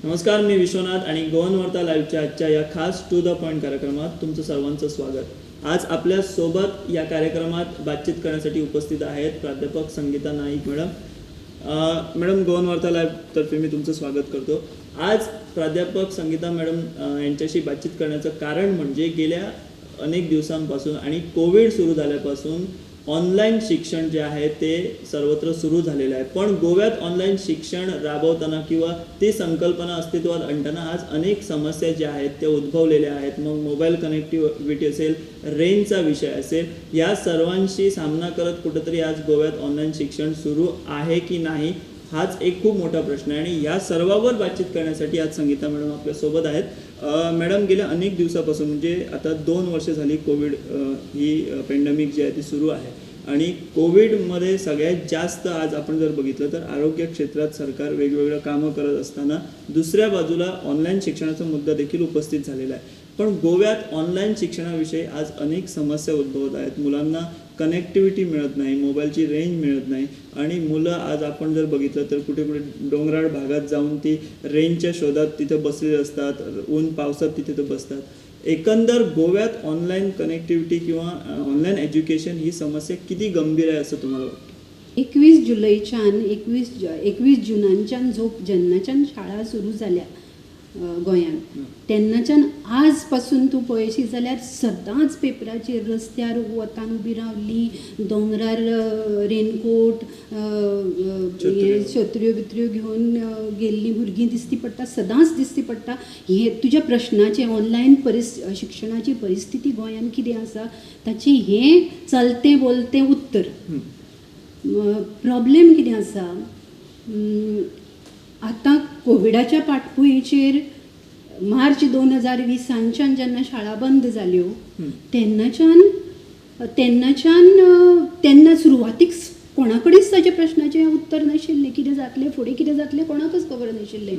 नमस्कार, मी विश्वनाथ आणि गोवन वार्ता लाईव्हच्या आजच्या या खास टू द पॉईंट कार्यक्रमात तुमचं सर्वांचं स्वागत. आज आपल्या सोबत या कार्यक्रमात बातचीत करण्यासाठी उपस्थित आहेत प्राध्यापक Sangeeta Naik madam. Madam, Goan वार्ता लाईव्ह तर्फे मी तुमचं स्वागत करतो. आज प्राध्यापक संगीता मॅडम यांच्याशी बातचीत करण्याचं कारण म्हणजे गेल्या अनेक दिवसांपासून आणि कोविड सुरू झाल्यापासून ऑनलाईन शिक्षण जे आहे ते सर्वत्र सुरू झालेलं आहे. पण गोव्यात ऑनलाईन शिक्षण राबवताना किंवा ती संकल्पना अस्तित्वात आणताना आज अनेक समस्या ज्या आहेत त्या उद्भवलेल्या आहेत. मग मोबाईल कनेक्टिव्हिटी असेल, रेंजचा विषय असेल, या सर्वांशी सामना करत कुठंतरी आज गोव्यात ऑनलाईन शिक्षण सुरू आहे की नाही, हाच एक खूप मोठा प्रश्न आहे. आणि या सर्वावर बातचीत करण्यासाठी आज संगीता मॅडम आपल्यासोबत आहेत. मॅडम, गेल्या अनेक दिवसापासून म्हणजे आता 2 वर्ष झाली कोविड ही पेंडेमिक जी आहे ती सुरू आहे. आणि कोविडमध्ये सगळ्यात जास्त आज आपण जर बघितलं तर आरोग्य क्षेत्रात सरकार वेगवेगळं कामं करत असताना दुसऱ्या बाजूला ऑनलाईन शिक्षणाचा मुद्दा देखील उपस्थित झालेला आहे. पण गोव्यात ऑनलाईन शिक्षणाविषयी आज अनेक समस्या उद्भवत आहेत. मुलांना कनेक्टिव्हिटी मिळत नाही, मोबाईलची रेंज मिळत नाही आणि मुलं आज आपण जर बघितलं तर कुठे कुठे डोंगराळ भागात जाऊन ती रेंजच्या शोधात तिथं बसलेले असतात, ऊन पावसात तिथे ते बसतात. एकंदर गोव्यात ऑनलाईन कनेक्टिव्हिटी किंवा ऑनलाईन एज्युकेशन ही समस्या किती गंभीर आहे असं तुम्हाला वाटतं? 21 जुलैच्यान 21 जुनांच्यान जेन्नाच्यान शाळा सुरू जाल्या गोंयान, तेन्नाच्यान आज पासून तूं पळयशी जाल्यार सदांच पेपराचेर रस्त्यार वतान उबी रावली, दोंगरार रेनकोट छत्र्यो बित्र्यो घेवन गेल्लीं भुरगीं दिसती पडटा, सदांच दिसती पडटा. हे तुज्या प्रश्नाचें ऑनलायन शिक्षणाची परिस्थिती गोंयान कितें आसा ताचें हें चलतें बोलतें उत्तर. प्रॉब्लेम कितें आसा, आतां कोविडाच्या फाटभुंयेचेर मार्च 2020च्यान जेन्ना शाळा बंद जाल्यो तेन्ना सुरवातीक कोणा कडेच ताच्या प्रश्नाचें उत्तर नाशिल्लें. कितें जातलें, फुडें कितें जातलें कोणाकच खबर नाशिल्लें.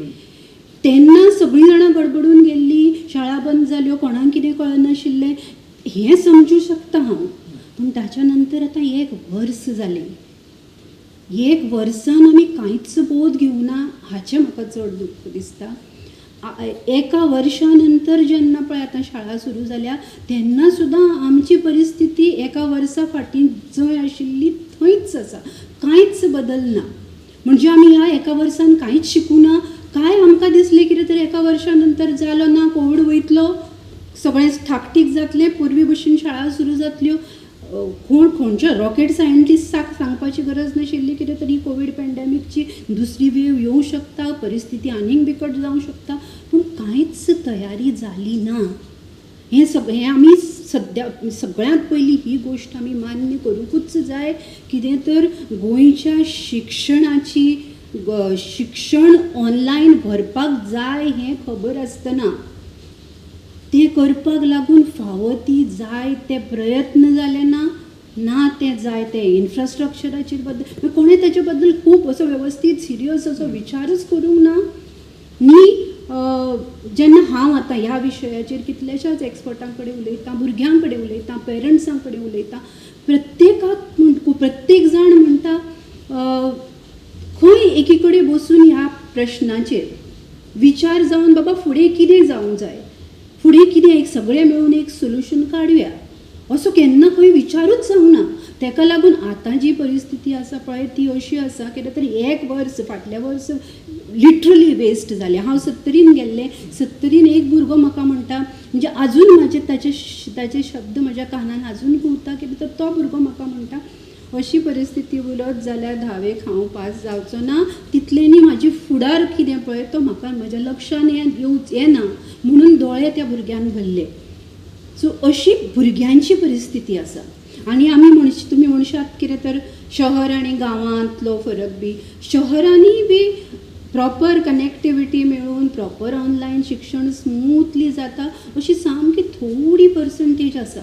तेन्ना सगळीं जाणां गडबडून गेल्लीं, शाळा बंद जाल्यो, कोणाक कितें कळनाशिल्लें हें समजूं शकता हांव. पूण ताच्या नंतर आतां 1 वर्स जालें. 1 वर्सान आमी कांयच बोध घेवना हाचें म्हाका चड दुख्ख दिसता. 1 वर्सा नंतर जेन्ना पळय आतां शाळा सुरू जाल्या तेन्ना सुद्दां आमची परिस्थिती 1 वर्सा फाटीं जंय आशिल्ली थंयच आसा, कांयच बदल ना. म्हणजे आमी ह्या 1 वर्सान कांयच शिकूना काय आमकां दिसलें कितें तरी 1 वर्सा नंतर जालो ना, कोविड वयतलो, सगळें ठाकठीक जातलें, पूर्वी भशेन शाळा सुरू जातल्यो. खंयच्या रॉकेट सायंटिस्टाक सांगपाची गरज नाशिल्ली कितें तरी कोविड पेंडेमिकची दुसरी वेव येवं शकता, परिस्थिती आनीक बिकट जावं शकता. पूण कांयच तयारी जाली ना. हें आमी सगळ्यांत पयलीं ही गोश्ट आमी मान्य करूंकूच जाय. कितें तर गोंयच्या शिक्षण ऑनलायन व्हरपाक जाय हें खबर आसतना तें करपाक लागून फावो ती जाय ते प्रयत्न जाले ना ते जाय ते इन्फ्रास्ट्रक्चराचे बद्दल कोणें ताचे बद्दल खूब असो वेवस्थीत सिरियस असो विचारच करूंक ना न्ही. जेन्ना हांव आतां ह्या विशयाचेर कितल्याशाच एक्सपर्टां कडेन उलयतां, भुरग्यां कडेन उलयतां, पेरंट्सां कडेन उलयतां, प्रत्येक जाण म्हणटा खंय एकी कडेन बसून ह्या प्रश्नाचेर विचार जावन बाबा फुडें कितें जावंक जाय, फुडें कितें एक सगळें मेळून एक सोल्युशन काडुया असो केन्ना खंय विचारूच जावंक ना. ताका लागून आतां जी परिस्थिती आसा पळय ती अशी आसा कितें तरी 1 वर्स फाटल्या वर्स लिटरली वेस्ट जालें. हांव 70 गेल्लें, 70 एक भुरगो म्हाका म्हणटा, म्हणजे आजून म्हाजे ताचे शब्द म्हज्या कानान आजून घुंवता. कितें तर तो भुरगो म्हाका म्हणटा अशी परिस्थिती उरत जाल्यार 10वेक हांव पास जावचो ना, तितलेंनी म्हाजी फुडार कितें पळय तो म्हाका म्हज्या लक्षान येना म्हणून दोळे त्या भुरग्यान भरले. सो अशी भुरग्यांची परिस्थिती आसा. आनी तुमी म्हणशात कितें तर शहर आनी गांवांतलो फरक बी, शहरांनी बी प्रॉपर कनेक्टिव्हिटी मेळून प्रॉपर ऑनलायन शिक्षण स्मूथली जाता अशी सामकी थोडी पर्संटेज आसा.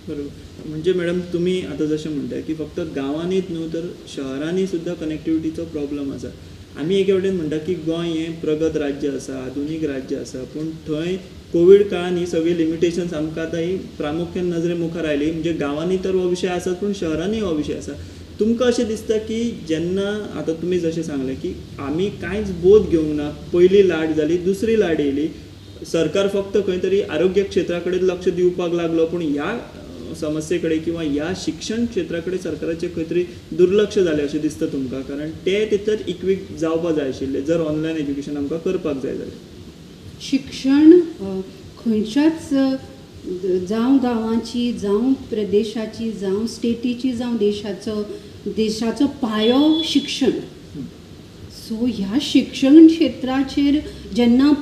बरोबर. म्हणजे मॅडम, तुम्ही आता जशें म्हणटा की फक्त गांवांनीच न्हू तर शहरांनी सुद्धा कनेक्टिव्हिटीचो प्रॉब्लम आसा. आमी एके वटेन म्हणटा की गोंय हें प्रगत राज्य आसा, आधुनीक राज्य आसा, पूण थंय कोविड काळान ही सगळी लिमिटेशन्स आमकां आतां ही प्रामुख्यान नजरे मुखार आयली. म्हणजे गांवांनी तर हो विशय आसा पूण शहरांनी हो विशय आसा. तुमकां अशें दिसता की जेन्ना आतां तुमी जशें सांगलें की आमी कांयच बोध घेवंक ना, पयली लाट जाली, दुसरी लाट येयली, सरकार फक्त खंय तरी आरोग्य क्षेत्रा कडेन लक्ष दिवपाक लागलो, पूण ह्या समस्ये कडेन किंवा ह्या शिक्षण क्षेत्रा कडेन सरकाराचें खंय तरी दुर्लक्ष जालें अशें दिसता तुमकां? कारण ते तितलेंच इक्वीक जावपाक जाय आशिल्लें जर ऑनलायन एज्युकेशन आमकां करपाक जाय जाल्यार. शिक्षण खंयच्याच जावं गांवाची, जावं प्रदेशाची, जावं स्टेटीची, जावं देशाचो पायो शिक्षण. सो ह्या शिक्षण क्षेत्राचेर जेन्ना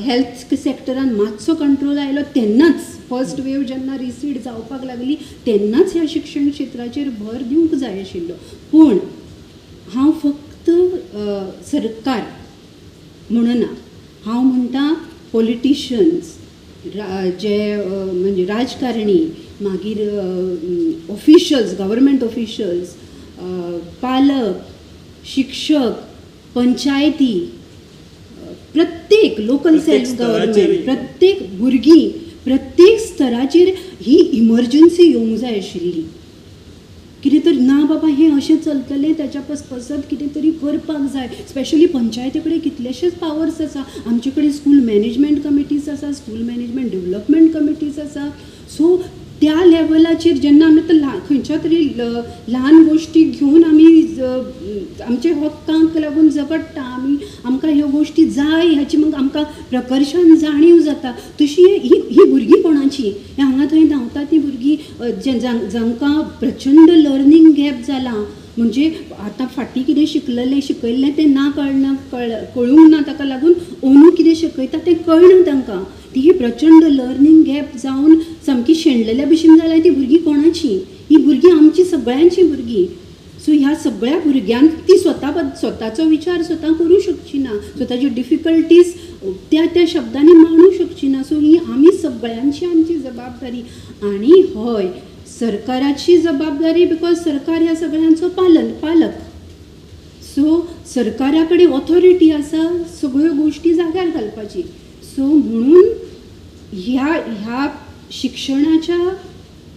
हेल्थ सेक्टरान मातसो कंट्रोल आयलो तेन्नाच फर्स्ट वेव जेन्ना रिसीड जावपाक लागली तेन्नाच ह्या शिक्षण क्षेत्राचेर भर दिवंक जाय आशिल्लो. पूण हांव फक्त सरकार म्हणना, हांव म्हणटा पॉलिटिशियन्स, जे म्हणजे राजकारणी, मागीर ऑफिशल्स, गव्हर्मेंट ऑफिशल्स, पालक, शिक्षक, पंचायती, प्रत्येक लोकल सेल्फ गव्हर्मेंट, प्रत्येक भुरगीं, प्रत्येक स्तराचेर ही इमर्जन्सी येवंक जाय आशिल्ली. कितें तर ना बाबा हें अशें चलतलें, त्याच्या पसत कितें तरी करपाक जाय. स्पेशली पंचायती कडेन कितलेशेच पावर्स आसा. आमचे कडेन स्कूल मॅनेजमेंट कमिटीज आसा, स्कूल मॅनेजमेंट डेव्हलपमेंट कमिटीज आसा. सो त्या लेवलाचेर जेन्ना आमी खंयच्या तरी ल्हान गोश्टी घेवन आमी आमच्या हक्कांक लागून झगडटा, आमकां ह्यो गोश्टी जाय ह्याची मग आमकां प्रकर्शान जाणीव जाता, तशी ही भुरगीं कोणाची? हांगा थंय धांवता ती भुरगीं जांकां प्रचंड लर्निंग गॅप जाला. म्हणजे आतां फाटीं कितें शिकयल्लें तें ना कळूंक ना, ताका लागून अंदू कितें शिकयता तें कळना तांकां. ती प्रचंड लर्निंग गॅप जावन सामकी शेणलेल्या भशेन जाल्यार ती भुरगीं कोणाची? ही भुरगीं आमची सगळ्यांची भुरगीं. सो ह्या सगळ्या भुरग्यांक ती स्वताचो विचार स्वता करूं शकची ना, स्वताच्यो डिफिकल्टीज त्या शब्दांनी मांडूं शकची ना. सो ही आमी सगळ्यांची आमची जबाबदारी. आणि हय, सरकाराची जबाबदारी, बिकॉज सरकार ह्या सगळ्यांचो पालक. सो सरकारा कडेन ऑथॉरिटी आसा सगळ्यो गोश्टी जाग्यार घालपाची. सो म्हणून ह्या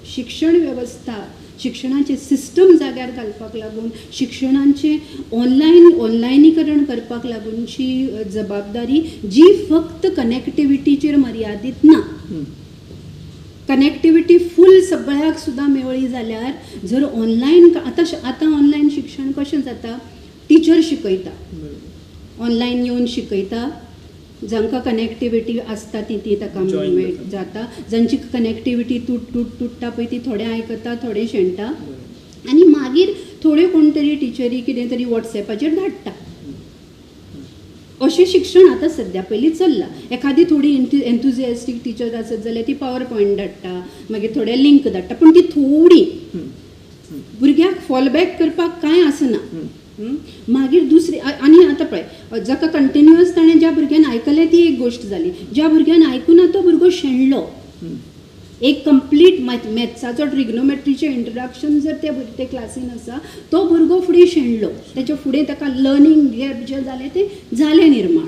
शिक्षण वेवस्था, शिक्षणाचे सिस्टम जाग्यार घालपाक लागून, शिक्षणाचे ऑनलायनीकरण करपाक लागूनची जबाबदारी जी फक्त कनेक्टिविटीचेर मर्यादीत ना. कनेक्टिविटी फूल सगळ्याक सुद्दां मेवळी जाल्यार जर ऑनलायन आतां ऑनलायन शिक्षण कशें जाता, टिचर शिकयता, ऑनलायन येवन शिकयता, जांकां कनेक्टिविटी आसता ती ताका जाता, जांची कनेक्टिविटी तुट्टा पळय ती थोडे आयकता, थोडे शेणटा, आनी मागीर थोड्यो कोण तरी टिचरी कितें तरी वॉट्सॅपाचेर धाडटा. अशें शिक्षण आतां सद्या पयलीं चल्लां. एखादी थोडी एन्थुजियास्टीक टीचर आसत जाल्यार ती पावर पॉयंट धाडटा, मागीर थोडे लिंक धाडटा, पूण ती थोडी भुरग्याक फॉलबॅक करपाक कांय आसना. मागीर दुसरी आनी आतां पळय, जाका कंटिन्युअस ताणें ज्या भुरग्यान आयकलें ती एक गोश्ट जाली, ज्या भुरग्यान आयकुना तो भुरगो शेणलो. एक कंप्लीट मॅथ्साचो ट्रिग्नोमेट्रीचें इंट्रोडक्शन जर ते क्लासीन आसा, तो भुरगो फुडें शेणलो, तेच्या फुडें ताका लर्निंग गॅप जें जालें तें जालें निर्माण.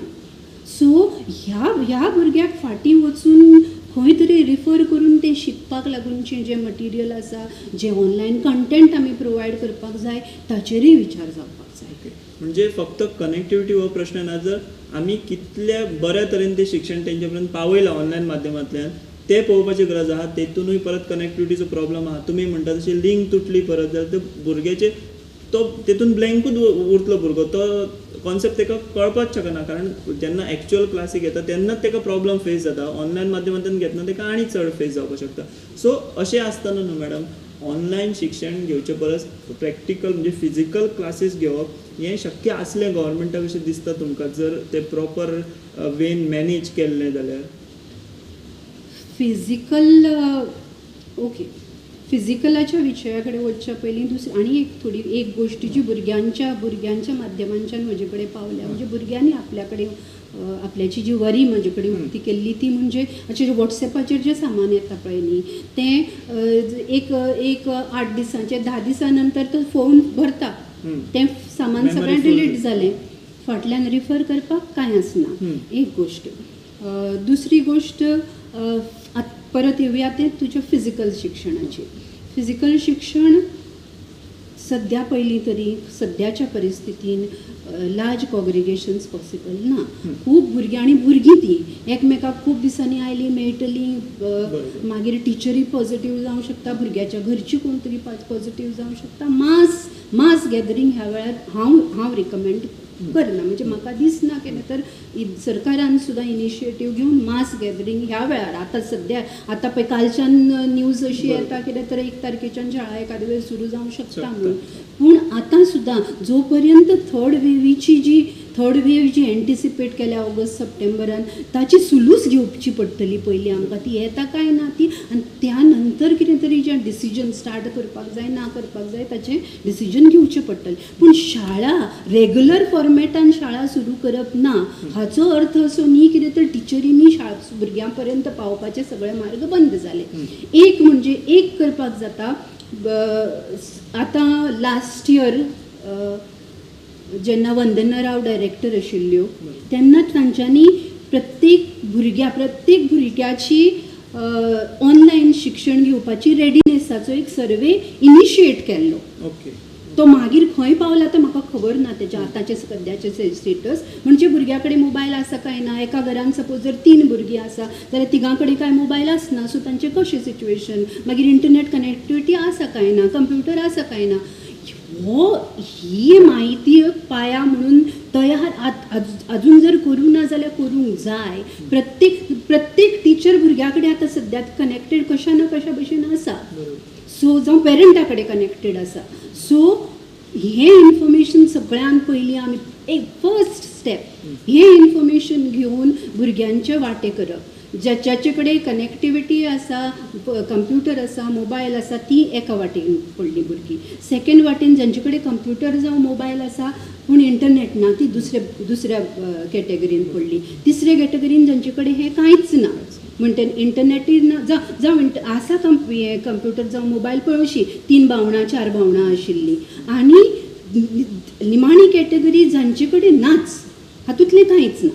सो ह्या भुरग्याक फाटीं वचून खंय तरी रिफर करून तें शिकपाक लागूनचें जें मटिरियल आसा, जें ऑनलायन कंटेंट आमी प्रोवायड करपाक जाय, ताचेरय विचार जावपाक जाय. म्हणजे फक्त कनेक्टिविटी हो प्रश्न ना, जर आमी कितल्या बऱ्या तरेन तें शिक्षण तेंचे पर्यंत पावयलां ऑनलायन माध्यमांतल्यान ते पळोवपाची गरज आहा. तेतूनय परत कनेक्टिविटीचो प्रॉब्लम आहा. तुमी म्हणटा तशी लिंक तुटली परत जाल्यार भुरग्याचे तो तेतून ब्लँकूच उरतलो भुरगो, तो कॉन्सेप्ट ताका कळपाच शकना. कारण जेन्ना एक्चुअल क्लासीक येता तेन्नाच ताका प्रॉब्लम फेस जाता. ऑनलायन माध्यमांतल्यान घेतना ताका आनी चड फेस जावपाक शकता. सो अशें आसतना न्हू मॅडम, ऑनलायन शिक्षण घेवचे परस प्रॅक्टिकल म्हणजे फिजिकल क्लासीस घेवप हें शक्य आसलें गव्हर्मेंटाक अशें दिसता तुमकां, जर ते प्रॉपर वेन मॅनेज केल्लें जाल्यार? फिजिकलाच्या विशया कडेन वचच्या पयलीं आनी एक गोश्ट जी भुरग्यांच्या माध्यमांच्यान म्हजे कडेन पावल्या, म्हणजे भुरग्यांनी आपल्या कडेन आपल्याची जी वरी म्हजे कडेन उक्ती केल्ली ती म्हणजे अशें वॉट्सॅपाचेर जें सामान येता पळय न्ही, तें एक 8 दिसांचे 10 दिसां नंतर तो फोन भरता, तें सामान सगळें डिलीट जालें, फाटल्यान रिफर करपाक कांय आसना. एक गोश्ट. दुसरी गोश्ट, परत येवया ते तुज्या फिजिकल शिक्षणाची. फिजिकल शिक्षण सद्या पयलीं तरी सद्याच्या परिस्थितीन लार्ज कॉग्रिगेशन्स पॉसिबल ना. खूब भुरगीं आनी भुरगीं तीं एकमेकाक खूब दिसांनी आयलीं मेळटलीं, मागीर टिचरी पॉझिटिव्ह जावंक शकता, भुरग्याच्या घरची कोण तरी पॉझिटिव्ह जावंक शकता. मास गॅदरींग ह्या वेळार हांव रिकमेंड करना. म्हणजे म्हाका दिसना केन्ना तर सरकारान सुद्दां इनिशिएटीव घेवन मास गॅदरींग ह्या वेळार आतां पळय कालच्यान न्यूज अशी येता कितें तर 1 तारखेच्यान शाळा एखाद्या वेळ सुरू जावंक शकता म्हणून. पूण आतां सुद्दां जो पर्यंत थर्ड वेव जी एंटिसिपेट केल्या ऑगस्ट सप्टेंबरान ताची सुलूच घेवची पडटली पयलीं आमकां. ती येता काय ना ती, आनी त्या नंतर कितें तरी जें डिसिजन स्टार्ट करपाक जाय ना करपाक जाय ताचें डिसिजन घेवचें पडटलें. पूण शाळा रेग्युलर फॉर्मेटान शाळा सुरू करप ना हाचो अर्थ असो न्ही कितें तर टिचरींनी भुरग्यां पर्यंत पावपाचे सगळे मार्ग बंद जाले. एक करपाक जाता. आतां लास्ट इयर जेन्ना वंदना राव डायरेक्टर आशिल्ल्यो तेन्ना तांच्यांनी प्रत्येक भुरग्याची ऑनलायन शिक्षण घेवपाची रेडिनेसाचो एक सर्वे इनिशिएट केल्लो. तो मागीर खंय पावला तो म्हाका खबर ना तेच्या आतांचे सद्याचे स्टेटस. म्हणजे भुरग्या कडेन मोबायल आसा काय ना, एका घरान सपोज जर 3 भुरगीं आसा जाल्यार तिगां कडेन काय मोबायल आसना. सो तांचें कशें सिच्युएशन, मागीर इंटरनेट कनेक्टिविटी आसा काय ना, कंप्युटर आसा काय ना, ही माहिती पाया म्हणून तयार अजून जर करूं ना जाल्यार करूंक जाय. प्रत्येक टीचर भुरग्या कडेन आतां सद्याक कनेक्टेड कशा ना कशा भशेन आसा. सो जावं पेरंटा कडेन कनेक्टेड आसा. सो हें इन्फॉर्मेशन सगळ्यान पयलीं आमी एक फर्स्ट स्टेप हें इन्फॉर्मेशन घेवन भुरग्यांचे वाटे करप. ज्याचे कडेन कनेक्टिविटी आसा, कंप्युटर आसा, मोबायल आसा, ती एका वाटेन पडली भुरगीं. सेकंड वाटेन जांचे कडेन कंप्युटर जावं मोबायल आसा पूण इंटरनेट ना ती दुसऱ्या कॅटेगरीन पडली. तिसऱ्या कॅटेगरीन जांचे कडेन हें कांयच ना म्हणटा इंटरनेटी जावं आसा कंप्युटर जावं मोबायल पळय अशी 3 भावणां 4 भावणां आशिल्लीं. आनी निमाणी कॅटेगरी जांचे कडेन नाच, हातूंतलें कांयच ना.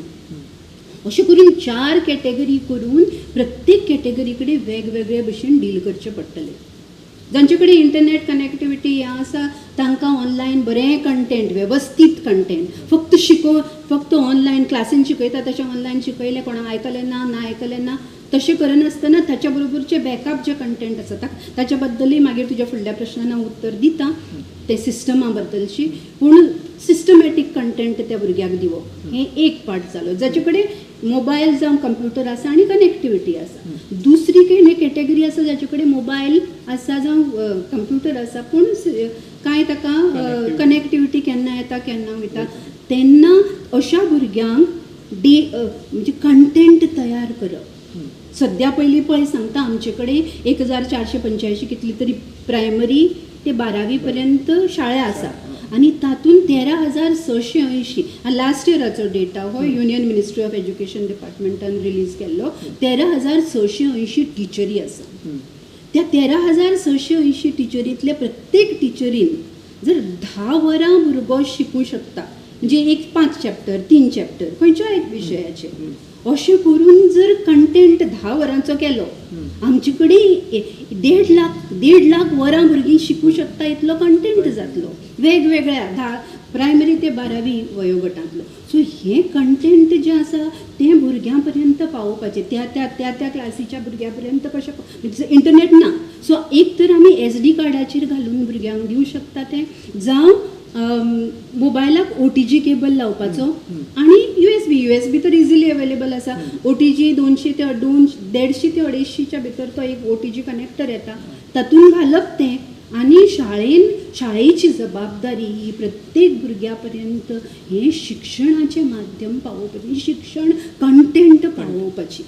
अशें करून 4 कॅटेगरी करून प्रत्येक कॅटेगरी कडेन वेगवेगळे भशेन डील करचें पडटलें. जांचे कडेन इंटरनेट कनेक्टिविटी हें आसा तांकां ऑनलायन बरें कंटेंट, वेवस्थीत कंटेंट, फक्त ऑनलायन क्लासीन शिकयता तशें ऑनलायन शिकयलें, कोणा आयकलें ना आयकलें ना तशें करनासतना ताच्या बरोबरचे बॅकअप जे कंटेंट आसा ताच्या बद्दलूय मागीर तुज्या फुडल्या प्रश्नांना उत्तर दिता ते सिस्टमा बद्दलची. पूण सिस्टमॅटीक कंटेंट त्या भुरग्याक दिवप हें एक पार्ट जालो. जाचे कडेन मोबायल जावं कंप्युटर आसा आनी कनेक्टिविटी आसा. दुसरी कॅटेगरी आसा जाचे कडेन मोबायल आसा जावं कंप्युटर आसा पूण कांय ताका कनेक्टिविटी केन्ना येता केन्ना वयता. तेन्ना अशा भुरग्यांक म्हणजे कंटेंट तयार करप. सद्या पयलीं पळय सांगता आमचे कडेन 1485 कितली तरी प्रायमरी ते 12वी पर्यंत शाळा आसा आनी तातूंत 13,680 लास्ट इयराचो डेटा हो युनियन मिनिस्ट्री ऑफ एज्युकेशन डिपार्टमेंटान रिलीज केल्लो. 13,680 टिचरी आसा. त्या 13,680 टिचरींतले प्रत्येक टिचरीन जर 10 वरां भुरगो शिकूंक शकता म्हणजे एक 5 चॅप्टर 3 चॅप्टर खंयच्याय एक विशयाचे अशें करून जर कंटेंट 10 वरांचो केलो आमचे कडेन 1.5 लाख वरां भुरगीं शिकूंक शकता इतलो कंटेंट जातलो वेगवेगळ्या प्रायमरी ते 12वी वयोगटांतलो. सो हें कंटेंट जें आसा तें भुरग्यां पर्यंत पावोवपाचें त्या क्लासीच्या भुरग्यां पर्यंत कशें इंटरनेट ना. सो एक तर आमी SD कार्डाचेर घालून भुरग्यांक दिवं शकता तें, जावं मोबायलाक OTG केबल लावपाचो आनी USB तर इजिली अवेलेबल आसा. OTG 200 ते 150 ते 250च्या भितर तो एक OTG कनेक्टर येता तातूंत घालप तें. आनी शाळेची जबाबदारी ही प्रत्येक भुरग्या पर्यंत हें शिक्षणाचें माध्यम पावोवपाचें, शिक्षण कंटेंट पावोवपाची.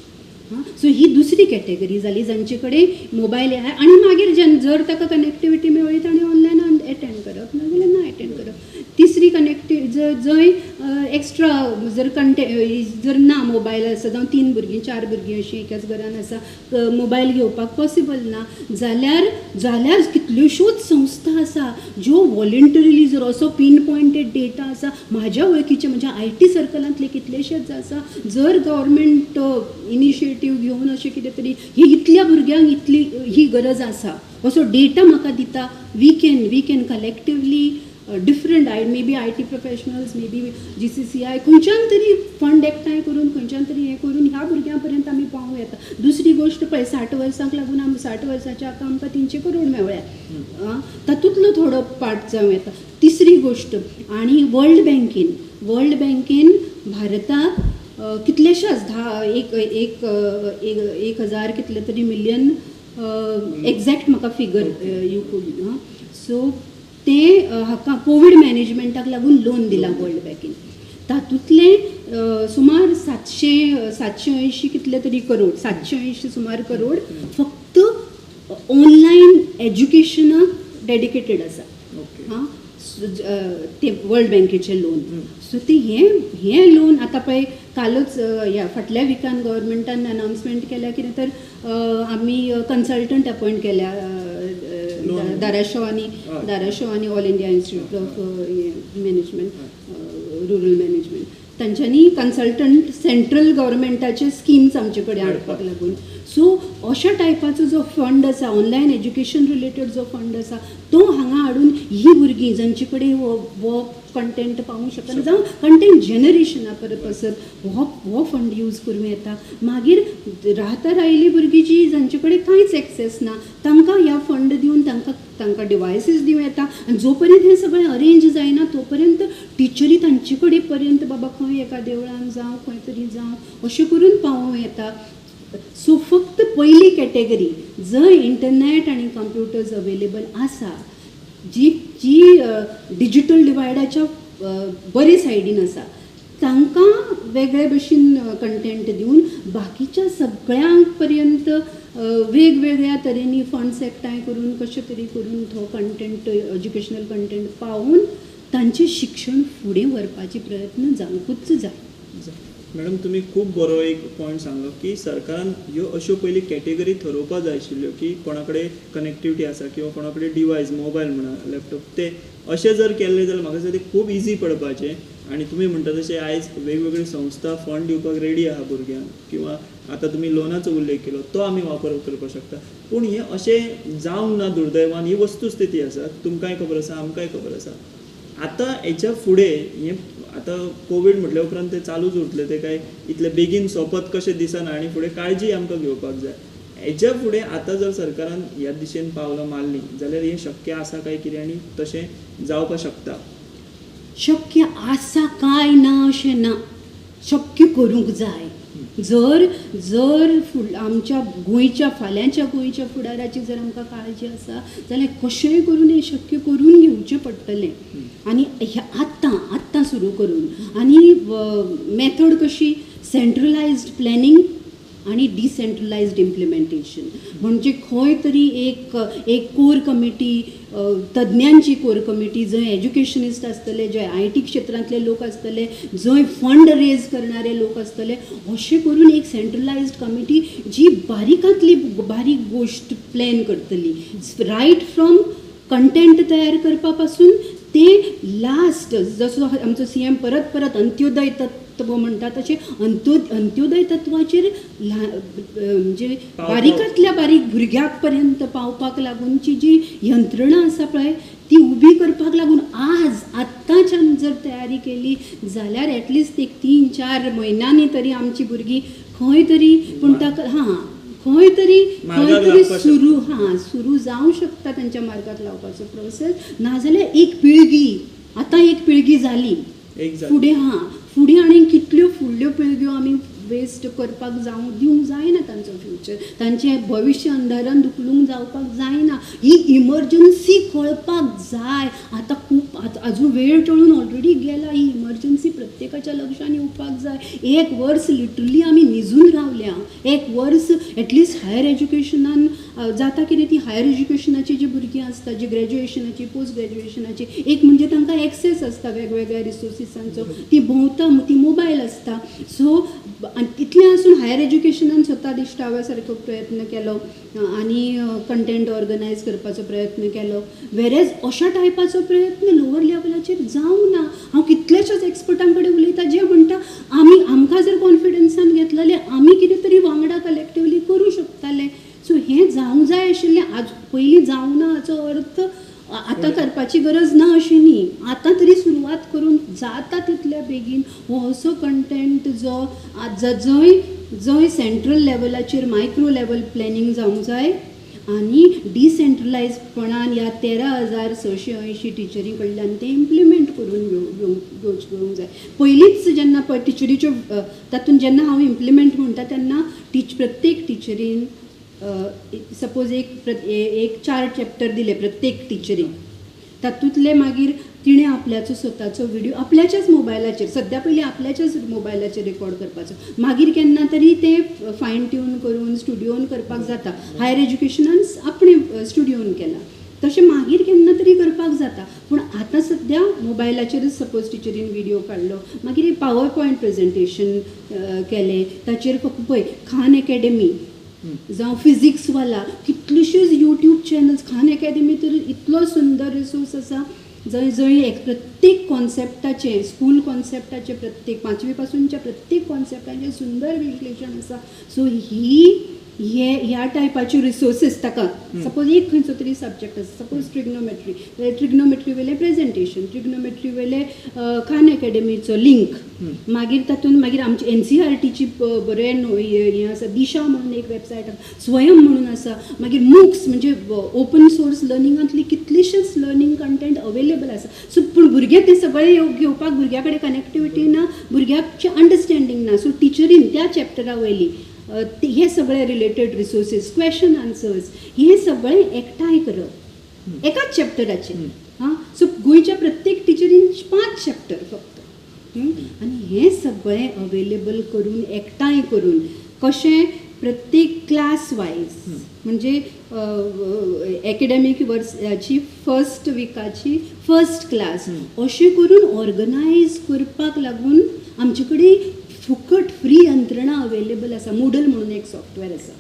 सो ही दुसरी कॅटेगरी जाली जांचे कडेन मोबायल आहे आनी मागीर जर ताका कनेक्टिविटी मेळ्ळी ताणें ऑनलायन अटेंड करप नाजाल्यार ना अटेंड करप. तिसरी जंय एक्स्ट्रा जर ना मोबायल आसा जावं 3 भुरगीं 4 भुरगीं अशीं एकाच घरान आसा मोबायल घेवपाक पॉसिबल ना जाल्यार कितल्योश्योच संस्था आसा ज्यो वॉलंटरीली जर असो पिन पॉयंटेड डेटा आसा म्हाज्या वळखीचे म्हणजे IT सर्कलांतले कितलेशेच आसा जर गव्हर्मेंट इनिशिएटीव घेवन अशें कितें तरी ही इतल्या भुरग्यांक इतली ही गरज आसा असो डेटा म्हाका दिता we can collectively different may be IT professionals may be GCCI खंयच्यान तरी फंड एकठांय करून खंयच्यान तरी हें करून ह्या भुरग्यां पर्यंत आमी पावूं येता. दुसरी गोश्ट पळय 60 वर्सांक लागून 60 वर्साच्या हाका आमकां 300 करोड मेवळ्या, तातूंतलो थोडो पार्ट जावं येता. तिसरी गोश्ट आणि वर्ल्ड बँकेन भारताक कितलेशेच 1000 कितले तरी मिलियन एक्झॅक्ट म्हाका फिगर सो ते हाका कोविड मॅनेजमेंटाक लागून लोन दिला वर्ल्ड बँकेन. तातूंतले सुमार 780 कितले तरी करोड 780 सुमार करोड फक्त ऑनलायन एज्युकेशनाक डेडिकेटेड आसा. हां ते वर्ल्ड बँकेचे लोन. सो ते हे लोन आतां पळय कालच ह्या फाटल्या विकान गव्हर्मेंटान अनाउन्समेंट केल्या कितें तर आमी कन्सल्टंट अपॉयंट केल्या धाराशिव आनी all India institute of management rural management तांच्यांनी कन्सल्टंट सेंट्रल गव्हर्मेंटाचे स्किम्स आमचे कडेन हाडपाक लागून. सो अशा टायपाचो जो फंड आसा ऑनलायन एज्युकेशन रिलेटेड जो फंड आसा तो हांगा हाडून ही भुरगीं जांचे कडेन हो कंटेंट पावूंक शकना जावं कंटेंट जनरेशना पर्पसाक हो फंड यूज करूं येता. मागीर राहिल्ली भुरगीं जी जांचे कडेन कांयच एक्सेस ना तांकां ह्या फंड दिवन तांकां डिवायसीस दिवं येता. आनी जो पर्यंत हें सगळें अरेंज जायना तो पर्यंत टिचरी तांचे कडेन पर्यंत बाबा खंय एका देवळान जावं खंय तरी जावं अशें करून पावूं येता. सो फक्त पयली कॅटेगरी जंय इंटरनेट आनी कंप्युटर्स अवेलेबल आसा जी डिजिटल डिवायडाच्या बरे सायडीन आसा तांकां वेगळे भशेन कंटेंट दिवन बाकीच्या सगळ्यांक पर्यंत वेगवेगळ्या तरेनी फंड्स एकठांय करून कशें तरी करून तो कंटेंट एज्युकेशनल कंटेंट पावून तांचें शिक्षण फुडें व्हरपाचे प्रयत्न जावंकूच जाय. मॅडम तुम्ही खूप बरो एक पॉयंट सांगलो की सरकारान ह्यो अश्यो पयली कॅटेगरी ठरोवपाक जाय आशिल्ल्यो की कोणा कडेन कनेक्टिविटी आसा किंवा कोणा कडेन डिवायस मोबायल म्हणा लॅपटॉप ते अशें जर केल्लें जाल्यार म्हाका दिसता तें खूब इजी पडपाचें. आनी तुमी म्हणटा तशें आयज वेगवेगळी संस्था फंड दिवपाक रेडी आहा भुरग्यांक किंवा आतां तुमी लोनाचो उल्लेख केलो तो आमी वापर करपाक शकता. पूण हें अशें जावंक ना दुर्दैवान ही वस्तुस्थिती आसा. तुमकांय खबर आसा आमकांय खबर आसा. आतां हेच्या फुडें हें आतां कोवीड म्हटल्या उपरांत ते चालूच उरतले ते काय इतले बेगीन सोंपत कशें दिसना आनी फुडें काळजी आमकां घेवपाक जाय. हेच्या फुडें आतां जर सरकारान ह्या दिशेन पावलां मारलीं जाल्यार हें शक्य आसा काय कितें आनी तशें जावपाक शकता? शक्य आसा काय ना अशें ना, शक्य करूंक जाय. जर आमच्या गोंयच्या फाल्यांच्या गोंयच्या फुडाराची जर आमकां काळजी आसा जाल्यार कशेंय करून हें शक्य करून घेवचें पडटलें. आनी आत्तां सुरू करून आनी मेथड कशी सेंट्रलायज्ड प्लॅनिंग आणि डिसेंट्रलायज्ड इम्प्लिमेंटेशन. म्हणजे खंय तरी एक कोर कमिटी तज्ञांची कोर कमिटी जंय एज्युकेशनिस्ट आसतले जंय IT क्षेत्रांतले लोक आसतले जंय फंड रेज करणारे लोक आसतले अशें करून एक सेंट्रलायज्ड कमिटी जी बारीकांतली बारीक गोश्ट प्लॅन करतली रायट फ्रॉम कंटेंट तयार करपा पासून ते लास्ट जसो आमचो CM परत अंत्योदय तत्व म्हणटा तशें अंत्योदय तत्वाचेर म्हणजे बारीकांतल्या बारीक भुरग्याक पर्यंत पावपाक लागूनची जी यंत्रणा आसा पळय ती उबी करपाक लागून आत्ताच्यान जर तयारी केली जाल्यार एटलिस्ट एक 3-4 म्हयन्यांनी तरी आमची भुरगीं खंय तरी पूण ताका खंय तरी सुरू जावं शकता त्यांच्या मार्गात लावपाचो प्रोसेस. नाजाल्यार एक पिळगी जाली फुडें आनी कितल्यो फुडल्यो पिळग्यो आमी वेस्ट करपाक दिवंक जायना. तांचो फ्युचर तांचें भविश्य अंधारान धुकलूंक जावपाक जायना. ही इमर्जन्सी कळपाक जाय. आतां खूब आजून वेळ टळून ऑलरेडी गेला. ही इमर्जन्सी प्रत्येकाच्या लक्षांत येवपाक जाय. 1 वर्स लिटरली आमी न्हिजून रावल्या. 1 वर्स एटलिस्ट हायर एज्युकेशनान जाता कितें ती हायर एज्युकेशनाची जी भुरगीं आसता जी ग्रॅज्युएशनाची पोस्ट ग्रॅज्युएशनाची एक म्हणजे तांकां एक्सेस आसता वेगवेगळ्या रिसोर्सिसांचो ती भोंवता ती मोबायल आसता. सो इतलें आसून हायर एज्युकेशनान स्वता दिश्टाव्या सारको प्रयत्न केलो आनी कंटेंट ऑर्गनायज करपाचो प्रयत्न केलो. वेरेज अशा टायपाचो प्रयत्न लोवर लेवलाचेर जावंक ना. हांव कितलेशेच एक्सपर्टां कडेन उलयता जे म्हणटा आमकां जर कॉन्फिडन्सान घेतलेले आमी कितें तरी वांगडा कलेक्टिवली करूं शकताले. सो हें जावंक जाय आशिल्लें आज पयलीं जावंक ना हाचो अर्थ आतां करपाची गरज ना अशी न्ही. आतां तरी सुरवात करून जाता तितल्या बेगीन हो असो कंटेंट जो जंय सेंट्रल लेवलाचेर मायक्रो लेवल प्लॅनिंग जावंक जाय आनी डिसेंट्रलायजपणान ह्या 13,680 टिचरी कडल्यान तें इम्प्लिमेंट करून घेवंक जाय. पयलींच जेन्ना पळय टिचरीच्यो तातूंत जेन्ना हांव इम्प्लिमेंट म्हणटा तेन्ना प्रत्येक टिचरीन सपोज एक 4 चॅप्टर दिले प्रत्येक टिचरीक, तातूंतले मागीर तिणें आपल्याचो स्वताचो व्हिडिओ आपल्याच्याच मोबायलाचेर सद्या पयलीं आपल्याच्याच मोबायलाचेर रेकॉर्ड करपाचो, मागीर केन्ना तरी तें फायन ट्यून करून स्टुडिओन करपाक जाता. हायर एज्युकेशनान आपणें स्टुडिओन केला तशें मागीर केन्ना तरी करपाक जाता. पूण आतां सद्या मोबायलाचेरच सपोज टिचरीन व्हिडिओ काडलो, मागीर एक पावर पॉयंट प्रेजेंटेशन केलें, ताचेर फक्त पळय खान अकॅडमी जावं फिजिक्सवाला कितल्योश्योच यूट्यूब चॅनल्स. खान अकॅडमी तर इतलो सुंदर रिसोर्स आसा जंय प्रत्येक कॉन्सेप्टाचें स्कूल कॉन्सेप्टाचें प्रत्येक 5वी पासूनच्या प्रत्येक कॉन्सेप्टाचें सुंदर विश्लेशण आसा. सो ह्या टायपाच्यो रिसोर्सीस ताका सपोज एक खंयचो तरी सब्जेक्ट आसा, सपोज ट्रिग्नोमेट्री वेलें प्रेजेंटेशन, ट्रिग्नोमेट्री वेलें खान अकॅडमीचो लिंक, मागीर तातूंत मागीर आमची NCERTची बरें हें आसा, दिशा म्हणून एक वेबसायट आसा, स्वयं म्हणून आसा, मागीर मूक्स म्हणजे ओपन सोर्स लर्निंगांतली कितलीशीच लर्निंग कंटेंट अवेलेबल आसा. सो पूण भुरगे ते सगळें घेवपाक भुरग्या कडेन कनेक्टिविटी ना, भुरग्याचें अंडरस्टँडींग ना. सो टिचरीन त्या चॅप्टरा वयली हे सगळे रिलेटेड रिसोर्सीस, क्वेश्चन आन्सर्स हे सगळें एकठांय करप एकाच चॅप्टराचेर. सो गोंयच्या प्रत्येक टिचरीन 5 चॅप्टर फक्त, आनी हें सगळें अवेलेबल करून एकठांय करून कशें प्रत्येक क्लास वायज म्हणजे एकेडॅमीक वर्साची फर्स्ट विकाची फर्स्ट क्लास अशें करून ऑर्गनायज करपाक लागून आमचे कडेन फुकट फ्री यंत्रणा अवेलेबल आसा. मूडल म्हणून एक सॉफ्टवेअर आसा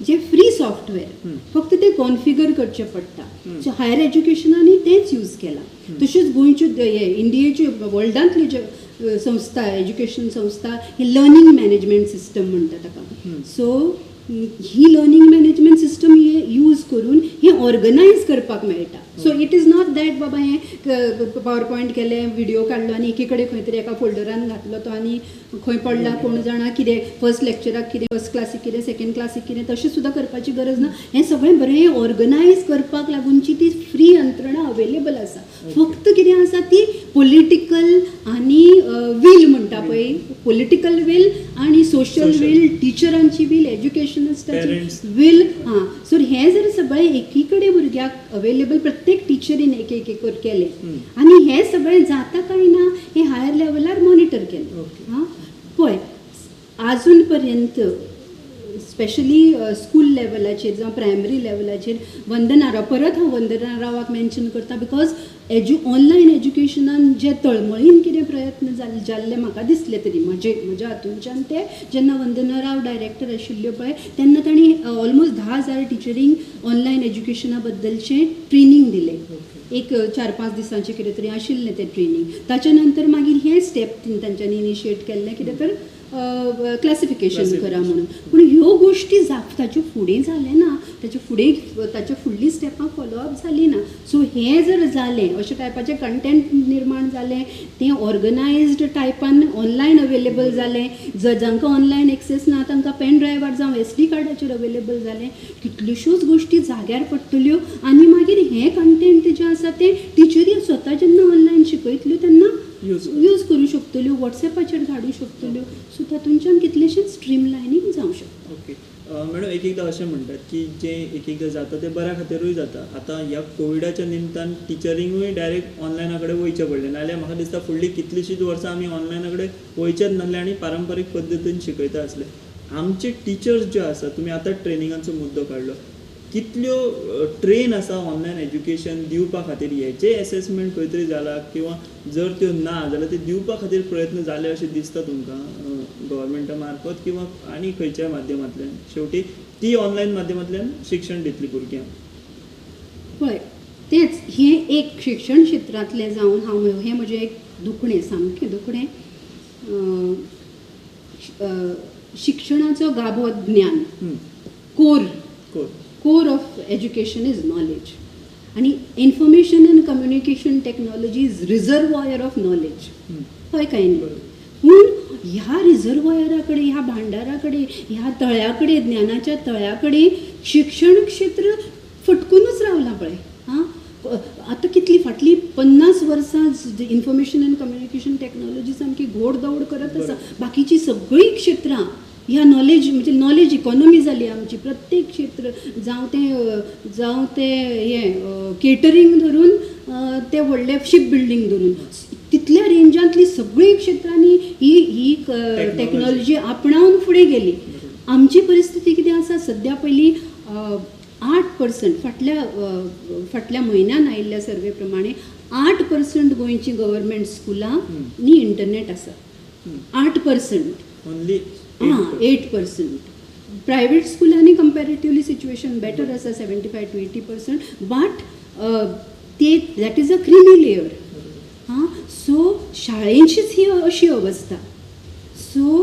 जे फ्री सॉफ्टवेअर, फक्त ते कॉन्फिगर करचें पडटा. सो हायर एज्युकेशनांनी तेंच यूज केलां. तश्योच गोंयच्यो इंडियेच्यो वर्ल्डांतल्यो ज्यो संस्था एज्युकेशन संस्था हे लर्निंग मॅनेजमेंट सिस्टम म्हणटा ताका. सो ही लर्निंग मॅनेजमेंट सिस्टम यूज करून हे ऑर्गनायज करपाक मेळटा. So it is not that बाबा हें पावर पॉयंट केलें, व्हिडिओ काडलो आनी एके कडेन खंय तरी एका फोल्डरान घातलो तो आनी खंय पडला कोण जाणा कितें, फर्स्ट लेक्चराक कितें, फर्स्ट क्लासीक कितें, सेकंड क्लासीक कितें, तशें सुद्दां करपाची गरज ना. हें सगळें बरें ऑर्गनायज करपाक लागूनची ती फ्री यंत्रणा अवेलेबल आसा. फक्त कितें आसा ती पॉलिटिकल आनी वील म्हणटा पळय, पॉलिटिकल वील आनी सोशल वील, टिचरांची वील, एज्युकेशनिस्टाची वील. सो हें जर सगळें एकी कडेन भुरग्याक अवेलेबल प्रत्येक टिचरीन एक एक केलें आनी हें सगळें जाता काय ना हें हायर लेवलार मॉनिटर केलें. पळय आजून पर्यंत स्पेशली स्कूल लेवलाचेर जावं प्रायमरी लेवलाचेर वंदना राव, परत हांव वंदना रावाक मेन्शन करता, बिकॉज ऑनलायन एज्युकेशनान जे तळमळीन कितें प्रयत्न जाल्ले म्हाका दिसले तरी म्हज्या हातूंच्यान ते जेन्ना वंदना राव डायरेक्टर आशिल्ल्यो पळय तेन्ना तांणी ऑलमोस्ट 10,000 टिचरींक ऑनलायन एज्युकेशना बद्दलचें ट्रेनींग दिलें. एक 4-5 दिसांचें कितें तरी आशिल्लें तें ट्रेनींग. ताच्या नंतर मागीर हें स्टेप तांच्यांनी इनिशिएट केल्लें कितें तर क्लासिफिकेशन करा म्हणून. पूण ह्यो गोश्टी ताचे फुडें जालें ना, ताचे फुडली स्टेपां फॉलोअप जाली ना. सो हें जर जालें, अशें टायपाचें कंटेंट निर्माण जालें, तें ऑर्गनायज्ड टायपान ऑनलायन अवेलेबल जालें, जांकां ऑनलायन एक्सेस ना तांकां पेन ड्रायवार जावं SD कार्डाचेर अवेलेबल जालें, कितल्योश्योच गोश्टी जाग्यार पडटल्यो. आनी मागीर हें कंटेंट जें आसा तें टिचरी स्वता जेन्ना ऑनलायन शिकयतल्यो तेन्ना यूज करूं शकतल्यो, वॉट्सॅपाचेर धाडूं शकतल्यो. सो तातूंच्यान कितलेशेच स्ट्रीमलायनींग जावं शकता. ओके मॅडम, एकदा अशें म्हणटात की जें एकदा जाता तें बऱ्या खातीरूय जाता. आतां ह्या कोविडाच्या निमतान टिचरींगूय डायरेक्ट ऑनलायना कडेन वयचें पडलें, नाजाल्यार म्हाका दिसता फुडलीं कितलींशींच वर्सां आमी ऑनलायना कडेन वयचेच नासले आनी पारंपारीक पद्दतीन शिकयता आसले. आमचे टिचर्स ज्यो आसा, तुमी आतां ट्रेनिंगांचो मुद्दो काडलो, कितल्यो ट्रेन आसा ऑनलायन एज्युकेशन दिवपा खातीर? हेचे एसेसमेंट खंय तरी जाला किंवा जर त्यो ना जाल्यार ते दिवपा खातीर प्रयत्न जाले अशें दिसता तुमकां गव्हर्मेंटा मार्फत किंवा आनी खंयच्याय माध्यमांतल्यान? शेवटी ती ऑनलायन माध्यमांतल्यान शिक्षण दितली भुरग्यांक. पळय तेंच हें एक शिक्षण क्षेत्रांतलें जावन हें म्हजें एक दुखणें, सामकें दुखणें. शिक्षणाचो गाभो ज्ञान core of education is knowledge. आणि information and communication technology is reservoir of knowledge. हय काय नाही. पूण ह्या रिझर्वॉयराकडे, ह्या भांडाराकडे, ह्या तळ्याकडे, ज्ञानाच्या तळ्याकडे शिक्षण क्षेत्र फटकूनच रावला पळय. हां, आता कितली फाटली 50 वर्सां इन्फॉर्मेशन अँड कम्युनिकेशन टेक्नॉलॉजी सामकी घोडदौड करत आसा. बाकीची सगळीं क्षेत्रां ह्या नॉलेज म्हणजे नॉलेज इकॉनॉमी जाली आमची. प्रत्येक क्षेत्र जावं ते हे केटरिंग धरून ते व्हडले शिप बिल्डींग धरून तितल्या रेंजांतली सगळी क्षेत्रांनी ही टेक्नॉलॉजी आपणावन फुडें गेली. आमची परिस्थिती कितें आसा सद्या पयली 8% फाटल्या म्हयन्यान आयिल्ल्या सर्वे प्रमाणे 8% गोंयची गव्हर्मेंट स्कुलां नी इंटरनेट आसा. 8%. ओनली 8%. प्रायवेट स्कुलांनी कंपॅरेटिवली सिच्युएशन बेटर आसा 75 to 80%. But that is a creamy layer. हां, सो शाळेंचीच ही अशी अवस्था. सो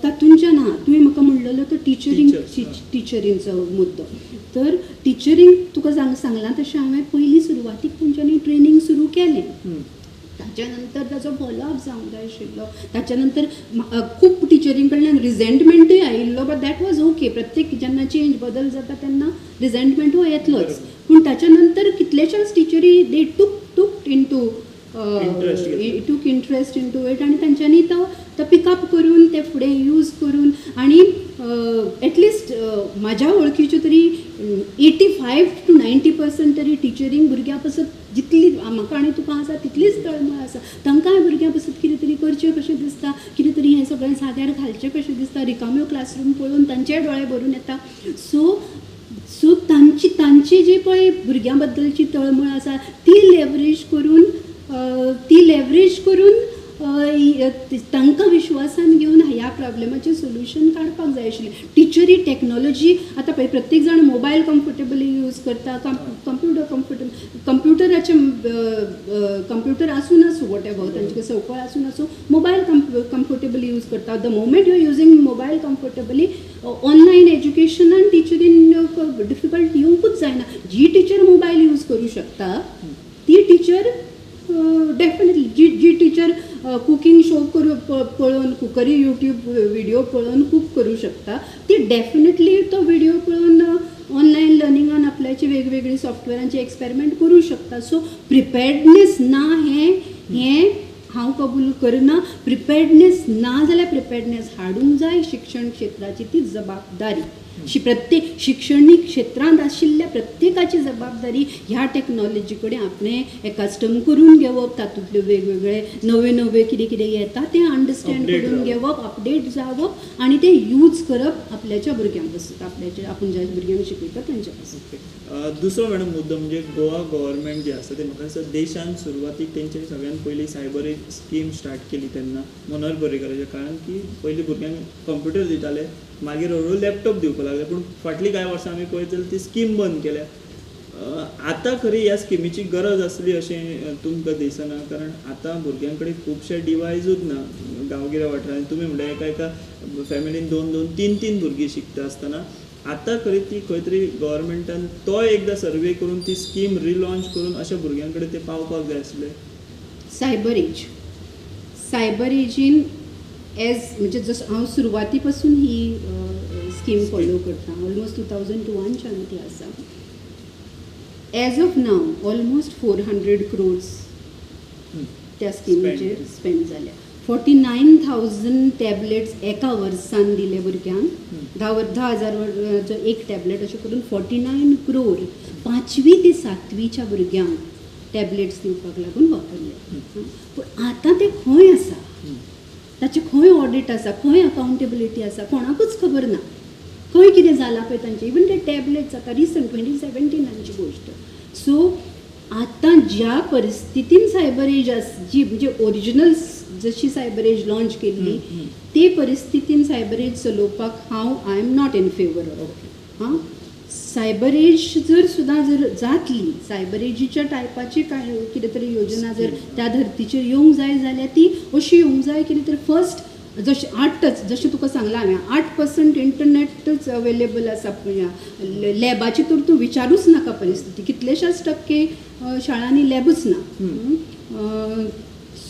तातूंच्यान तुवें म्हाका म्हणलेलो तो टिचरींचो मुद्दो. तर टिचरींग तुका सांगलां तशें हांवें पयलीं सुरवातीक तेंच्यांनी ट्रेनींग सुरू केलें. ताच्या नंतर ताचो फॉलोअप जावंक जाय आशिल्लो. ताच्या नंतर खूब टिचरीं कडल्यान रिझेंटमेंटूय आयिल्लो. But that was okay. प्रत्येक जेन्ना चेंज बदल जाता तेन्ना रिझेंटमेंटूय येतलोच. पूण ताच्या नंतर कितलेशेच टिचरी दे टूक इंट्रस्ट इन टू इट. आनी तांच्यांनी तो पिकअप करून ते फुडें यूज करून आणि एटलिस्ट म्हाज्या वळखीच्यो तरी 85 to 90% तरी टिचरींग भुरग्यां पासत जितली म्हाका आनी तुका आसा तितलीच तळमळ आसा. तांकांय भुरग्यां पासत कितें तरी करचें कशें दिसता, कितें तरी हें सगळें जाग्यार घालचें कशें दिसता. रिकाम्यो क्लासरूम पळोवन तांचेय दोळे भरून येता. सो तांची जी पळय भुरग्यां बद्दलची तळमळ आसा ती लेवरेज करून तांकां विश्वासान घेवन ह्या प्रॉब्लेमाचें सोल्युशन काडपाक जाय आशिल्लें. टिचरी टेक्नॉलॉजी आतां पळय प्रत्येक जाण मोबायल कम्फर्टेबली यूज करता. कंप्युटर आसूं नासूं वॉटेवर तांचे सवकळ आसूं नासूं मोबायल कम्फर्टेबली यूज करता. The moment you are using mobile comfortably online एज्युकेशनान टिचरीन डिफिकल्ट येवंकूच जायना. जी टीचर मोबायल यूज करूं शकता ती टीचर डेफिनेटली जी टीचर कुकिंग शो पळोवन कुकरी यूट्यूब व्हिडिओ पळोवन कूक करूं शकता ती डेफिनेटली तो व्हिडिओ पळोवन ऑनलायन लर्निंगान आपल्याची वेगवेगळी सॉफ्टवेअरांची एक्सपेरिमेंट करूं शकता. सो प्रिपेर्डनेस ना हें हांव कबूल करना. प्रिपेर्डनेस ना जाल्यार प्रिपेर्डनेस हाडूंक जाय. शिक्षण क्षेत्राची ती जबाबदारी. प्रत्येक शिक्षणीक क्षेत्रांत आशिल्ल्या प्रत्येकाची जबाबदारी ह्या टेक्नॉलॉजी कडेन आपणें कस्टम करून घेवप. तातूंतल्यो वेगवेगळे नवे कितें येता तें अंडरस्टँड करून घेवप, अपडेट जावप आनी तें यूज करप आपल्याच्या भुरग्यांक पासून, आपूण ज्या भुरग्यांक शिकयता तांच्या पासून. दुसरो मॅडम मुद्दो म्हणजे गोवा गव्हर्मेंट जे आसा ते म्हाका दिसता देशान सुरवातीक तेंच्यांनी सगळ्यान पयलीं सायबर एक स्कीम स्टार्ट केली तेन्ना मनोहर पर्रीकराचें. कारण की पयलीं भुरग्यांक कंप्युटर दिताले, मागीर हळू लॅपटॉप दिवपाक लागले. पूण फाटलीं कांय वर्सां आमी पळयत जाल्यार ती स्कीम बंद केल्या. आतां खरी ह्या स्किमीची गरज आसली अशें तुमकां दिसना? कारण आतां भुरग्यां कडेन खुबशे डिवायजूच ना गांवगिऱ्या वाठारांनी. तुमी म्हणटा एका फॅमिलीन 2-2, 3-3 भुरगीं शिकता आसतना आतां खरी ती खंय तरी गव्हर्मेंटान तो एकदां सर्वे करून ती स्कीम रिलॉन्च करून अशा भुरग्यां कडेन ते पावपाक जाय आसलें. सायबर एजीन म्हणजे जसं हांव सुरवाती पासून ही स्कीम फॉलो करता. ऑलमोस्ट 2001च्यान ती आसा. As of now almost 400 crores त्या स्किमीचेर स्पेंड जाल्या. 49,000 टॅबलेट्स एका वर्सान दिले भुरग्यांक. 10,000 एक टॅबलेट अशें करून 49 crore 5वी ते 7वीच्या भुरग्यांक टॅबलेट्स दिवपाक लागून वापरले. पूण आतां ते खंय आसा, ताचे खंय ऑडिट आसा, खंय अकावंटेबिलिटी आसा कोणाकूच खबर ना. खंय कितें जालां पळय तांचे. इवन ते टॅबलेट्स आतां रिसंट 2017ची गोश्ट. सो आतां ज्या परिस्थितीन सायबर एज जी म्हणजे ओरिजिनल जशी सायबर एज लॉन्च केल्ली ते परिस्थितीन सायबर एज चलोवपाक I am not in favour of. हां, सायबर एज जर जातली, सायबर एजीच्या टायपाची कितें तरी योजना जर त्या धर्तीचेर येवंक जाय जाल्यार ती अशी येवंक जाय कितें तरी फर्स्ट जशें 8च जशें तुका सांगलां हांवें 8% इंटरनेटच अवेलेबल आसा लॅबाची तर तूं विचारूच नाका परिस्थिती कितलेशाच टक्के शाळांनी लॅबूच ना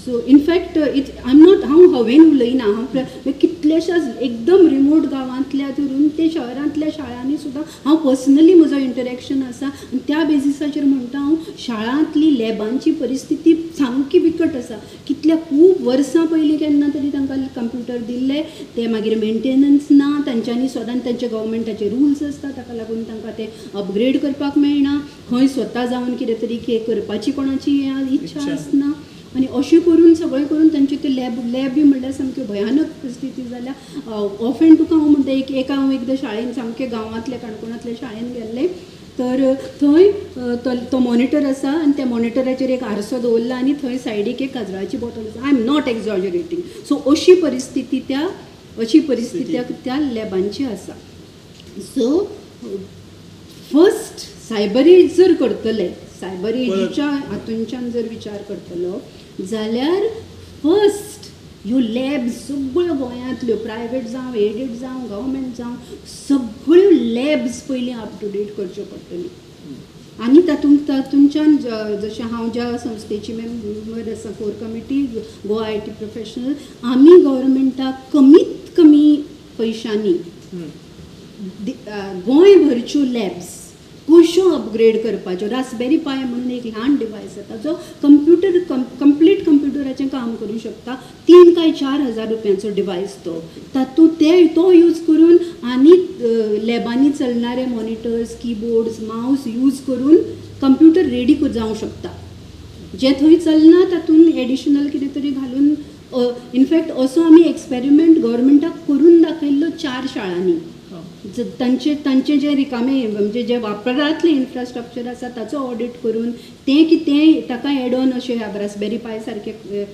so in fact I am not हांव हवेन उलयना हांव कितलेशाच एकदम रिमोट गांवांतल्या धरून ते शहरांतल्या शाळांनी सुद्दां हांव पर्सनली म्हजो इंटरॅक्शन आसा आनी त्या बेजिसाचेर म्हणटा हांव शाळांतली लॅबांची परिस्थिती सामकी बिकट आसा कितल्या खूब वर्सां पयलीं केन्ना तरी तांकां कंप्युटर दिल्ले ते मागीर मेंटेनन्स ना तांच्यांनी सदां तांचे गव्हर्मेंटाचे रुल्स आसता ताका लागून तांकां ते अपग्रेड करपाक मेळना खंय स्वता जावन कितें तरी करपाची कोणाची इच्छा आसना आनी अशें करून सगळें करून तांचे ते लॅब बी म्हणल्यार सामक्यो भयानक परिस्थिती जाल्या ऑफेन तुका हांव म्हणटा हांव एकदां शाळेन सामके गांवांतल्या काणकोणांतल्या शाळेन गेल्लें तर थंय तो मॉनिटर आसा आनी त्या मॉनिटराचेर एक आरसो दवरला आनी थंय सायडीक एक काजराची बॉटल आसा आय एम नॉट एक्झॉजरेटींग सो अशी परिस्थिती त्या लॅबांची आसा सो फर्स्ट सायबर एज जर करतले सायबर एजीच्या हातूंच्यान जर विचार करतलो जाल्यार फर्स्ट ह्यो लॅब सगळ्यो गोंयांतल्यो प्रायवेट जावं एडेड जावं गव्हर्मेंट जावं सगळ्यो लॅब्स पयलीं अप टू डेट करच्यो पडटल्यो आनी तातूंच्यान जशें हांव ज्या संस्थेची मेंबर आसा core committee Goa IT professional आमी गव्हर्मेंटाक कमीत कमी पयशांनी गोंयभरच्यो लॅब्स कश्यो अपग्रेड करपाच्यो रासबेरी पाय म्हणून एक ल्हान डिवायस येता जो कंप्लीट कंप्युटराचें काम करूं शकता 3 काय 4 हजार रुपयांचो डिवायस तो यूज करून आनी लॅबांनी चलणारे मॉनिटर्स कीबोर्ड्स माउस यूज करून कंप्युटर रेडी जावंक शकता जे थंय चलना तातूंत एडिशनल कितें तरी घालून इनफॅक्ट असो आमी एक्सपेरिमेंट गव्हर्मेंटाक करून दाखयल्लो 4 शाळांनी तांचे जे रिकामे म्हणजे जे वापरांतलें इन्फ्रास्ट्रक्चर आसा ताचो ऑडिट करून तें ताका एड ऑन अशे रासबेरी पाय सारके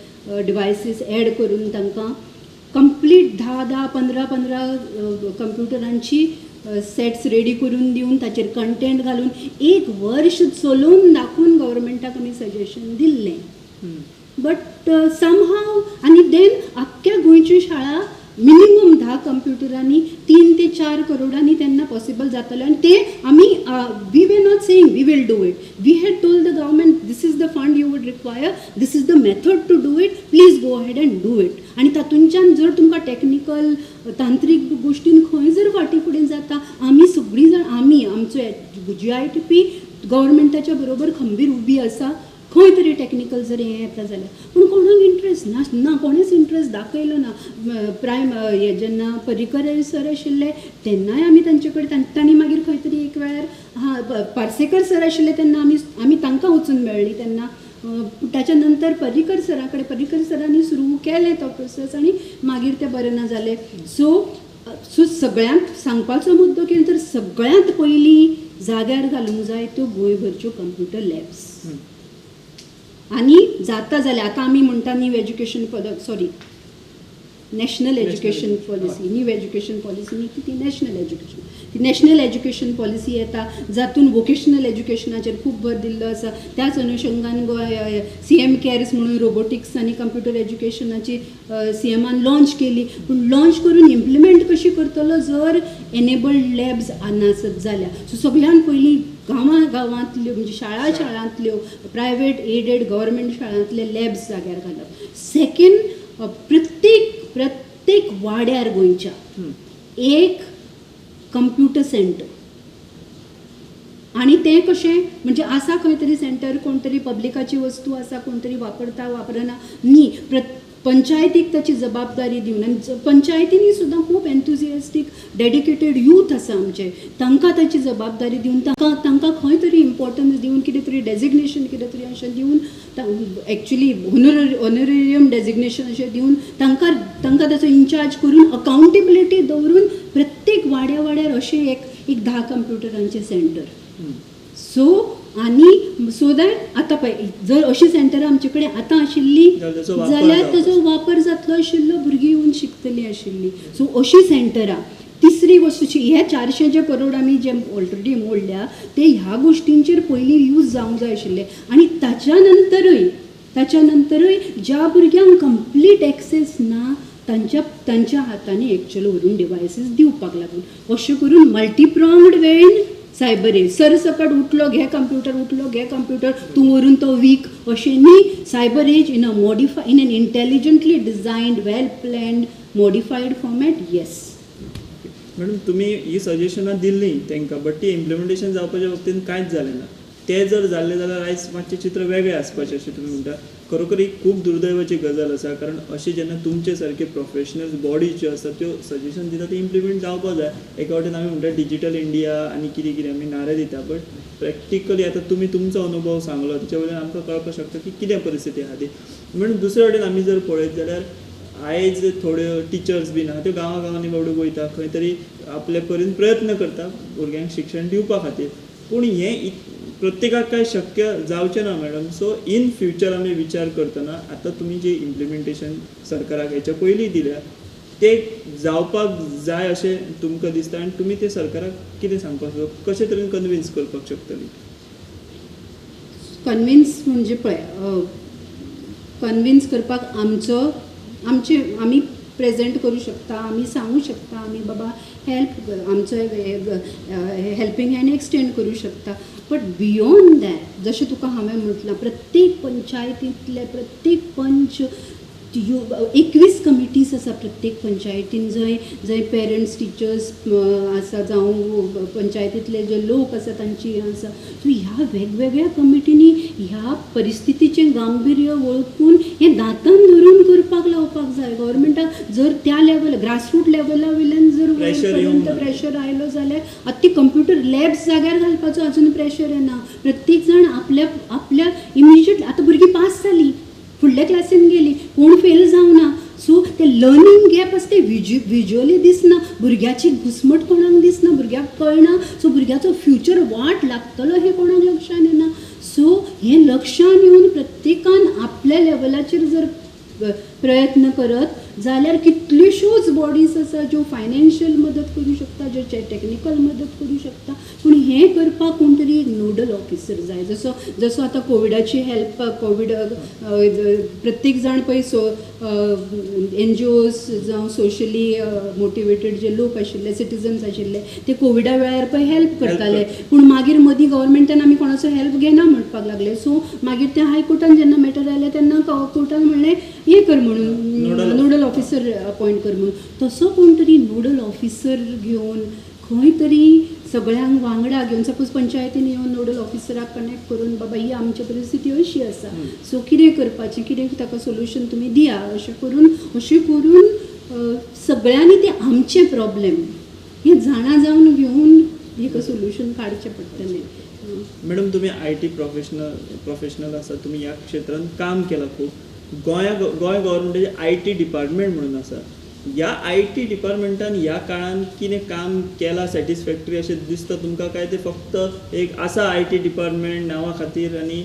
डिवायसीस एड करून तांकां कंप्लीट 10-15 कंप्युटरांची सेट्स रेडी करून दिवन ताचेर कंटेंट घालून 1 वर्ष चलोवन दाखोवन गव्हर्मेंटाक आमी सजेशन दिल्लें बट समहाव आनी देन आख्ख्या गोंयची शाळा मिनिमम 10 कंप्युटरांनी 3 ते 4 करोडांनी तेन्ना पॉसिबल जातलें आनी ते आमी we were not saying we will do it we had told the government this is the fund you would require this is the method to do it please go ahead and do it आनी तातूंच्यान जर तुमकां technical तांत्रीक गोश्टीन खंय जर फाटीं फुडें जाता आमी सगळीं जाण आमचो GITP गव्हर्मेंटाच्या बरोबर खंबीर उबी आसा खंय तरी टॅक्निकल जर हें येता जाल्यार पूण कोणाक इंट्रस्ट ना कोणेच इंट्रस्ट दाखयलो ना जेन्ना पर्रीकर सर आशिल्ले तेन्नाय आमी तांचे कडेन तांणी मागीर खंय तरी एक वेळार पार्सेकर सर आशिल्ले तेन्ना आमी तांकां वचून मेळ्ळी तेन्ना ताच्या नंतर पर्रीकर सरांनी सुरू केले तो प्रोसेस आनी मागीर तें बरें ना जालें सो सगळ्यांत सांगपाचो मुद्दो कितें तर सगळ्यांत पयलीं जाग्यार घालूंक जाय त्यो गोंयभरच्यो कंप्युटर लॅब्स आनी जाता जाल्यार आतां आमी म्हणटा national education policy new education policy न्ही ती नॅशनल एज्युकेशन पॉलिसी येता जातून वोकेशनल एज्युकेशनाचेर खूब भर दिल्लो आसा त्याच अनुशंगान गोंय CM कॅर्स म्हणून रोबोटिक्स आनी कंप्युटर एज्युकेशनाची CMान लॉन्च केली पूण लॉन्च करून इम्प्लिमेंट कशी करतलो जर एनेबल्ड लॅब्स नासत जाल्यार सो सगळ्यान पयलीं गांवांतल्यो म्हणजे शाळांतल्यो प्रायवेट एडेड गव्हर्मेंट शाळांतले लॅब्स जाग्यार घालप सेकंड प्रत्येक वाड्यार गोंयच्या एक कंप्युटर सेंटर आनी तें कशें म्हणजे आसा खंय तरी सेंटर कोण तरी पब्लिकाची वस्तू आसा कोण तरी वापरना न्ही पंचायतीक ताची जबाबदारी दिवन आनी पंचायतींनी सुद्दां खूब एन्थुजियास्टीक डेडिकेटेड यूथ आसा आमचे तांकां ताची जबाबदारी दिवन तांकां खंय तरी इम्पॉर्टन्स दिवन कितें तरी डेजिग्नेशन कितें तरी अशें दिवन एक्चुली ऑनरेरियम डेजिग्नेशन अशें दिवन तांकां ताचो इंचार्ज करून अकावंटेबिलिटी दवरून प्रत्येक वाड्यार अशें एक 10 कंप्युटरांचे सेंटर सो दॅट आतां पळय जर अशीं सेंटरां आमचे कडेन आतां आशिल्ली जाल्यार ताचो वापर जातलो आशिल्लो भुरगीं येवन शिकतलीं आशिल्लीं सो अशीं सेंटरां तिसरी गोश्ट हे 400 करोड आमी जे ऑलरेडी मोडल्या ते ह्या गोश्टींचेर पयलीं यूज जावंक जाय आशिल्ले आनी ताच्या नंतरूय ज्या भुरग्यांक कंप्लीट एक्सेस ना तांच्या हातांनी एक्चुअल व्हरून डिवायसीस दिवपाक लागून अशें करून मल्टीप्रॉंगड वेन सायबर एज सरसकट उठलो घे कंप्युटर तूं व्हरून तो वीक अशें न्ही cyber age in an intelligently designed well planned modified format yes. Madam तुम्ही ही सजेशनां दिल्ली तांकां बट ती इम्प्लिमेंटेशन जावपाच्या बाबतींत कांयच जालें ना. ते जर जाल्लें जाल्यार आयज मातशें चित्र वेगळें आसपाचें अशें तुमी म्हणटा. खरोखर ही खूब दुर्दैवाची गजाल आसा कारण अशें जेन्ना तुमचे सारके प्रोफेशनल बॉडीज ज्यो आसा त्यो सजेशन दिता ती इम्प्लिमेंट जावपा जाय. एका वाटेन आमी म्हणटा डिजिटल इंडिया आनी कितें कितें आमी नारे दिता बट प्रॅक्टिकली आतां तुमी तुमचो अनुभव सांगलो तेच्या वयल्यान आमकां कळपाक शकता की कितें परिस्थिती आहा ती. म्हणून दुसरे वाटेन आमी जर पळयत जाल्यार आयज थोड्यो टिचर्स बीन आहा त्यो गांवांनी बावडू वयता खंय तरी आपले परीन प्रयत्न करता भुरग्यांक शिक्षण दिवपा खातीर. पूण हें प्रत्येकाक काय शक्य जावचें ना मॅडम. सो इन फ्युचर आमी विचार करतना आतां तुमी जी इम्प्लिमेंटेशन सरकाराक हेच्या पयलीं दिल्या ते जावपाक जाय अशें तुमकां दिसता आनी तुमी ते सरकाराक कितें सांगपाक कशे तरेन कन्विन्स करपाक शकतली? कन्विन्स म्हणजे पळय कन्विन्स करपाक आमी प्रेजेंट करूं शकता आमी सांगू शकता आमी बाबा हेल्प आमचो हेल्पिंग हँड एक्सटेंड करूं शकता. बट बियोंड दॅट जशें तुका हांवें म्हटलां प्रत्येक पंचायतींतले प्रत्येक पंच 21 कमिटीज आसा प्रत्येक पंचायतीन जंय पेरंट्स टिचर्स आसा जावं पंचायतींतले जे लोक आसा तांची आसा. सो ह्या वेगवेगळ्या कमिटीनी ह्या परिस्थितीचें गांभीर्य वळखून हें दातान धरून करपाक लावपाक जाय. गव्हर्मेंटाक जर त्या लेवल ग्रासरूट लेवला वयल्यान जर पर्यंत प्रेशर आयलो जाल्यार आतां ती कंप्युटर लॅब्स जाग्यार घालपाचो अजून प्रेशर येना. प्रत्येक जाण आपल्या इमिजिएट आतां भुरगीं पास जालीं फुडल्या क्लासीन गेली कोण फेल जावना. सो ते लर्निंग गॅप आसा ते विज्युअली दिसना भुरग्याची घुसमट कोणाक दिसना भुरग्याक कळना. सो भुरग्याचो फ्युचर वाट लागतलो हें कोणाक लक्षान येना. सो हें लक्षान येवन प्रत्येकान आपल्या लेवलाचेर जर प्रयत्न करत जाल्यार कितल्योश्योच बॉडीज आसा ज्यो फायनान्शियल मदत करूं शकता ज्यो टॅक्निकल मदत करूं शकता. पूण हें करपाक कोण तरी एक नोडल ऑफिसर जाय. जसो आतां कोविडाची हेल्प कोवीड प्रत्येक जाण पळय NGOs जावं सोशली मोटिवेटेड जे लोक आशिल्ले सिटिजन्स आशिल्ले ते कोविडा वेळार पळय हेल्प करताले. पूण मागीर मदीं गव्हर्मेंटान आमी कोणाचो हेल्प घेना म्हणपाक लागले. सो मागीर त्या हायकोर्टान जेन्ना मॅटर आयलें तेन्ना कोर्टान म्हणलें हें कर म्हणून नोडल ऑफिसर अपॉयंट कर म्हणून. तसो कोण तरी नोडल ऑफिसर घेवन खंय तरी सगळ्यांक वांगडा घेवन सपोज पंचायतीन येवन नोडल ऑफिसराक कनेक्ट करून बाबा ही आमची परिस्थिती अशी आसा सो कितें करपाचें कितें ताका सोल्युशन तुमी दिया अशें करून सगळ्यांनी ते आमचे प्रॉब्लेम हे जाणा जावन घेवन एक सोल्युशन काडचें पडटलें. मॅडम तुम्ही IT प्रोफेशनल आसा तुम्ही ह्या क्षेत्रांत काम केलां खूब. गोंय गव्हर्मेंटाचें IT डिपार्टमेंट म्हणून आसा. ह्या IT डिपार्टमेंटान ह्या काळान कितें काम केलां सॅटिस्फॅक्टरी अशें दिसता तुमकां काय ते फक्त एक आसा IT डिपार्टमेंट नांवा खातीर आनी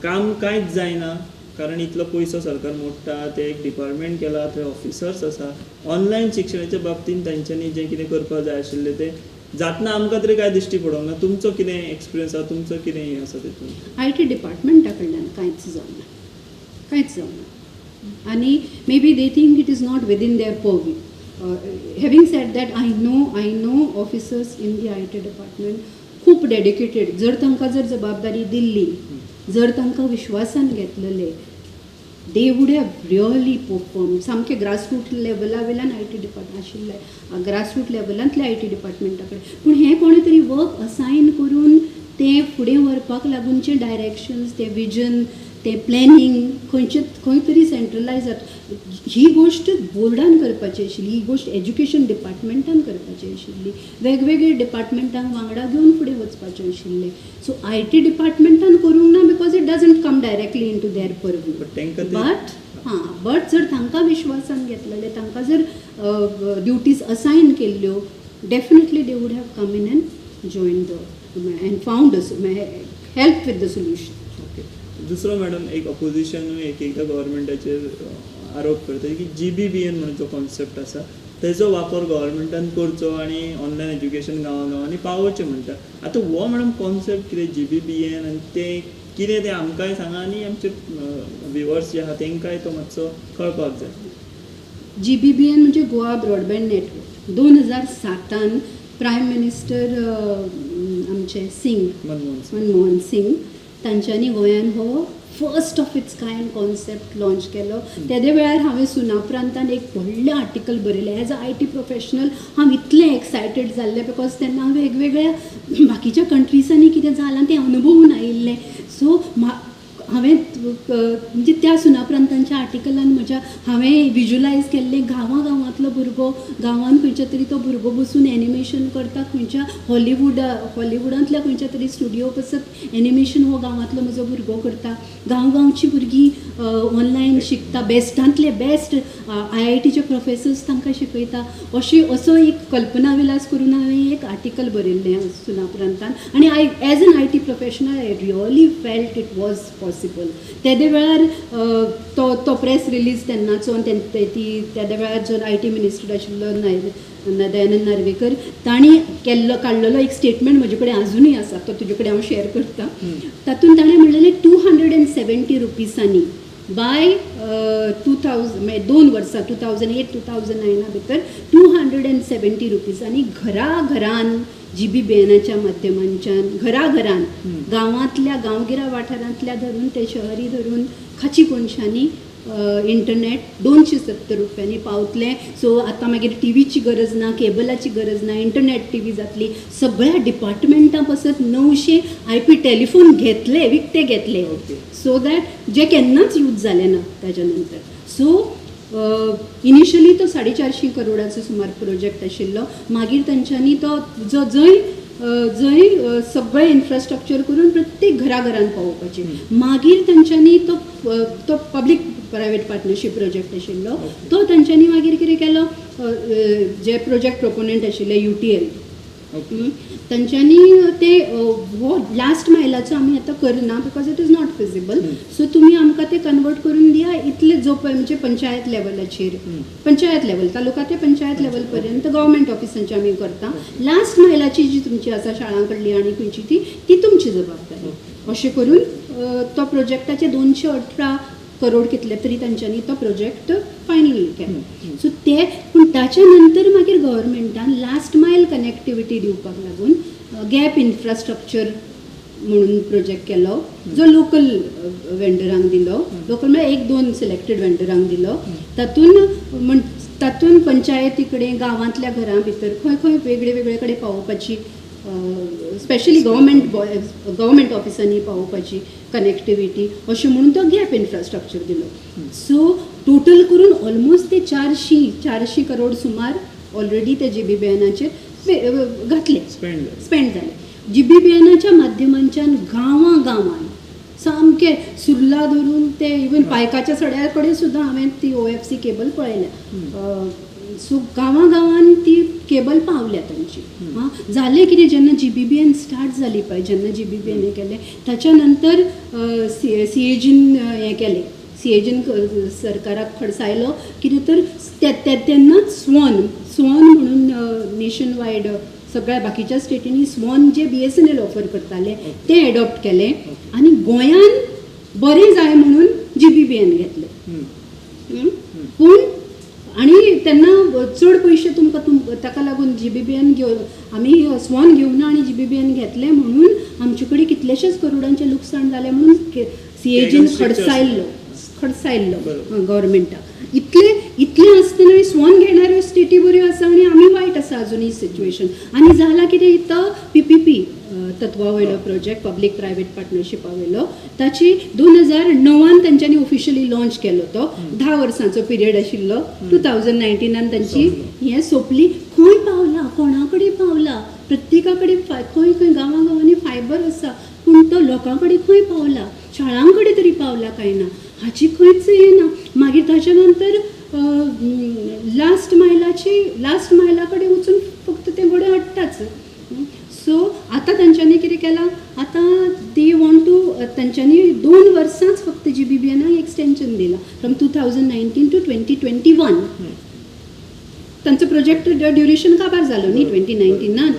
काम कांयच जायना कारण इतलो पयसो सरकार मोडटा ते एक डिपार्टमेंट केला थंय ऑफिसर्स आसा. ऑनलायन शिक्षणाच्या बाबतींत तांच्यांनी जें कितें करपाक जाय आशिल्लें तें जातना आमकां तरी काय दिश्टी पडोंक ना. तुमचो कितें एक्सपिरियन्स आसा तुमचो कितें हें आसा तितून? IT डिपार्टमेंटा कडल्यान कांयच जावना आनी may be they think it is not within their purview. Having said that I know officers in the IT department खूब डेडिकेटेड. जर तांकां जर जबाबदारी दिल्ली जर तांकां विश्वासान घेतलेले they would have really perform. सामके ग्रासरूट लेवला वयल्यान IT डिपार्टमेंट आशिल्ले ग्रासरूट लेवलांतले IT डिपार्टमेंटा कडेन. पूण हें कोणें तरी वर्क असायन करून तें फुडें व्हरपाक लागूनचे डायरेक्शन्स तें विजन तें प्लॅनिंग खंय तरी सेंट्रलायज जाता. ही गोश्ट बोर्डान करपाची आशिल्ली ही गोश्ट एज्युकेशन डिपार्टमेंटान करपाची आशिल्ली वेगवेगळे डिपार्टमेंटांक वांगडा घेवन फुडें वचपाचें आशिल्लें. सो IT डिपार्टमेंटान करूंक ना because it doesn't come directly into their purview. But जर तांकां विश्वासान घेतलेले तांकां जर ड्युटीज असायन केल्ल्यो definitely they would have come in and join and found help with the solution. दुसरो मॅडम एक ऑपोजिशन एकदा गव्हर्मेंटाचेर आरोप करता की GBBN म्हणून जो कॉन्सेप्ट आसा तेजो वापर गव्हर्मेंटान करचो आनी ऑनलायन एज्युकेशन गांवांनी पावोवचें म्हणटा. आतां हो मॅडम कॉन्सेप्ट कितें GBBN आनी तें कितें तें आमकांय सांगा आनी आमचे व्ह्युअर्स जे आहा तेंकांय तो मातसो कळपाक जाय. GBBN म्हणजे Goa broadband network 2007 prime minister आमचे सिंग मनमोहन सिंग तांच्यांनी गोंयान हो first of its kind concept launch केलो. तेदे वेळार हांवें सुना प्रांतान एक व्हडलें आर्टिकल बरयलें. एज अ IT प्रोफेशनल हांव इतलें एक्सायटेड जाल्लें बिकॉज तेन्ना हांव वेगवेगळ्या बाकीच्या कंट्रीसांनी कितें जालां तें अनुभवून आयिल्लें. सो हांवें म्हणजे त्या सुना प्रांतांच्या आर्टिकलान हांवें विज्युलायज केल्लें गांवांतलो भुरगो गांवांत खंयच्या तरी तो भुरगो बसून एनिमेशन करता. खंयच्या हॉलिवुडांतल्या खंयच्या तरी स्टुडियो बसत एनिमेशन हो गांवांतलो म्हजो भुरगो करता. गांवची भुरगीं ऑनलायन शिकता. बेस्टांतले बेस्ट IITचे प्रोफेसर्स तांकां शिकयता. असो एक कल्पना विलास करून हांवें एक आर्टिकल बरयल्लें सुना प्रांतान. आनी as an IT professional I really felt it was possible. तेदे वेळार तो प्रेस रिलीज तेन्नाचो तेदे वेळार जो IT मिनिस्टर आशिल्लो दयानंद नार्वेकर तांणी काडलेलो एक स्टेटमेंट म्हजे कडेन अजुनूय आसा. तो तुजे कडेन हांव शेअर करता. तातूंत ताणें म्हणलेलें 270 रुपीसांनी बाय 2000 म्हणजे 2 वर्सां 2008-2009 भितर 270 रुपीसांनी घरान GBBNच्या माध्यमांच्यान घरान गांवांतल्या गांवगिऱ्या वाठारांतल्या धरून ते शहरी धरून खाची कोनशांनी इंटरनेट 270 रुपयांनी पावतलें. सो आतां मागीर टीव्हीची गरज ना, केबलाची गरज ना, इंटरनेट TV जातली. सगळ्या डिपार्टमेंटां बसत 900 IP टेलिफोन विकते घेतले सो दॅट जे केन्नाच यूज जाले ना ताच्या नंतर. सो इनिशियली तो 450 करोडाचो सुमार प्रोजेक्ट आशिल्लो. मागीर तांच्यांनी तो जंय सगळें इन्फ्रास्ट्रक्चर करून प्रत्येक घरान पावोवपाचें. मागीर तांच्यांनी तो पब्लीक प्रायवेट पार्टनरशीप प्रोजेक्ट आशिल्लो. तो तांच्यांनी मागीर कितें केलो जे प्रोजेक्ट प्रोपोनंट आशिल्ले UTL तांच्यांनी ते हो लास्ट मायलाचो आमी आतां करना because it is not feasible. So तुमी आमकां ते कन्वर्ट करून दिया इतले जो म्हणजे पंचायत लेवल तालुका ते पंचायत लेवल पर्यंत गव्हर्मेंट ऑफिसांची आमी करता. लास्ट मायलाची जी तुमची आसा शाळां कडली आनी खंयची ती तुमची जबाबदारी. अशें करून तो प्रोजेक्टाचे 218 करोड कितले तरी तांच्यांनी तो प्रोजेक्ट फायनल केलो. सो ते पूण ताच्या नंतर मागीर गव्हर्मेंटान लास्ट मायल कनेक्टिविटी दिवपाक लागून गॅप इन्फ्रास्ट्रक्चर म्हणून प्रोजेक्ट केलो जो लोकल वेंडरांक दिलो. लोकल म्हळ्यार 1-2 सिलेक्टेड वेंडरांक दिलो. तातूंत पंचायती कडेन गांवांतल्या घरां भितर खंय वेगळे कडेन पावोवपाची स्पेशली गव्हर्मेंट ऑफिसांनी पावोवपाची कनेक्टिविटी अशें म्हणून तो गॅप इन्फ्रास्ट्रक्चर दिलो. सो टोटल करून ऑलमोस्ट ते 400 करोड सुमार ऑलरेडी ते GBBNचेर घातले स्पेंड जाले. GBBNच्या माध्यमांच्यान गांवान सामके सुर्ला धरून ते इवन पायकाच्या सड्या कडेन सुद्दां हांवें ती OFC केबल पळयल्या. सो गांवान ती केबल पावल्या तांची. जालें कितें जेन्ना GBBN स्टार्ट जाली पळय जेन्ना GBBN हें केलें ताच्या नंतर CAGन हें केलें. CAGन सरकाराक खडसायलो कितें तर तेन्नाच स्वॉन म्हणून नेशन वायड सगळ्या बाकीच्या स्टेटींनी स्वॉन जे BSNL ऑफर करताले ते एडॉप्ट केलें आनी गोंयान बरें जाय म्हणून GBBN घेतलें. पूण आनी तेन्ना चड पयशे तुमकां ताका लागून GBBN आमी स्वॉन घेवना आनी GBBN घेतलें म्हणून आमचे कडेन कितलेशेच करोडांचें लुकसाण जालें म्हणून CAGन खडसायल्लो गव्हर्मेंटाक. इतले आसतना स्वॉन घेणाऱ्यो स्टेटी बऱ्यो आसा आनी आमी वायट आसा अजुनूय सिच्युएशन. आनी जाला कितें तो PPP तत्वा वयलो प्रोजेक्ट पब्लीक प्रायवेट पार्टनरशिपा वयलो ताची 2009 तांच्यांनी ऑफिशियली लॉन्च केलो. तो 10 वर्सांचो पिरियड आशिल्लो. 2019 तांची हें सोंपली. खंय पावला कोणा कडेन पावला प्रत्येका कडेन खंय गांवांनी फायबर आसा पूण तो लोकां कडेन खंय पावला शाळां कडेन तरी पावला काय ना हाची खंयच हें ना. मागीर ताच्या नंतर लास्ट मायला कडेन वचून फक्त ते घोडे हाडटाच. सो आतां तांच्यांनी कितें केलां आतां दे वॉन्ट टू तांच्यांनी 2 वर्सांच फक्त GBBNक एक्सटेंशन दिलां फ्रॉम 2019 to 2021. तांचो प्रोजेक्ट ड्युरेशन काबार जालो न्ही 2019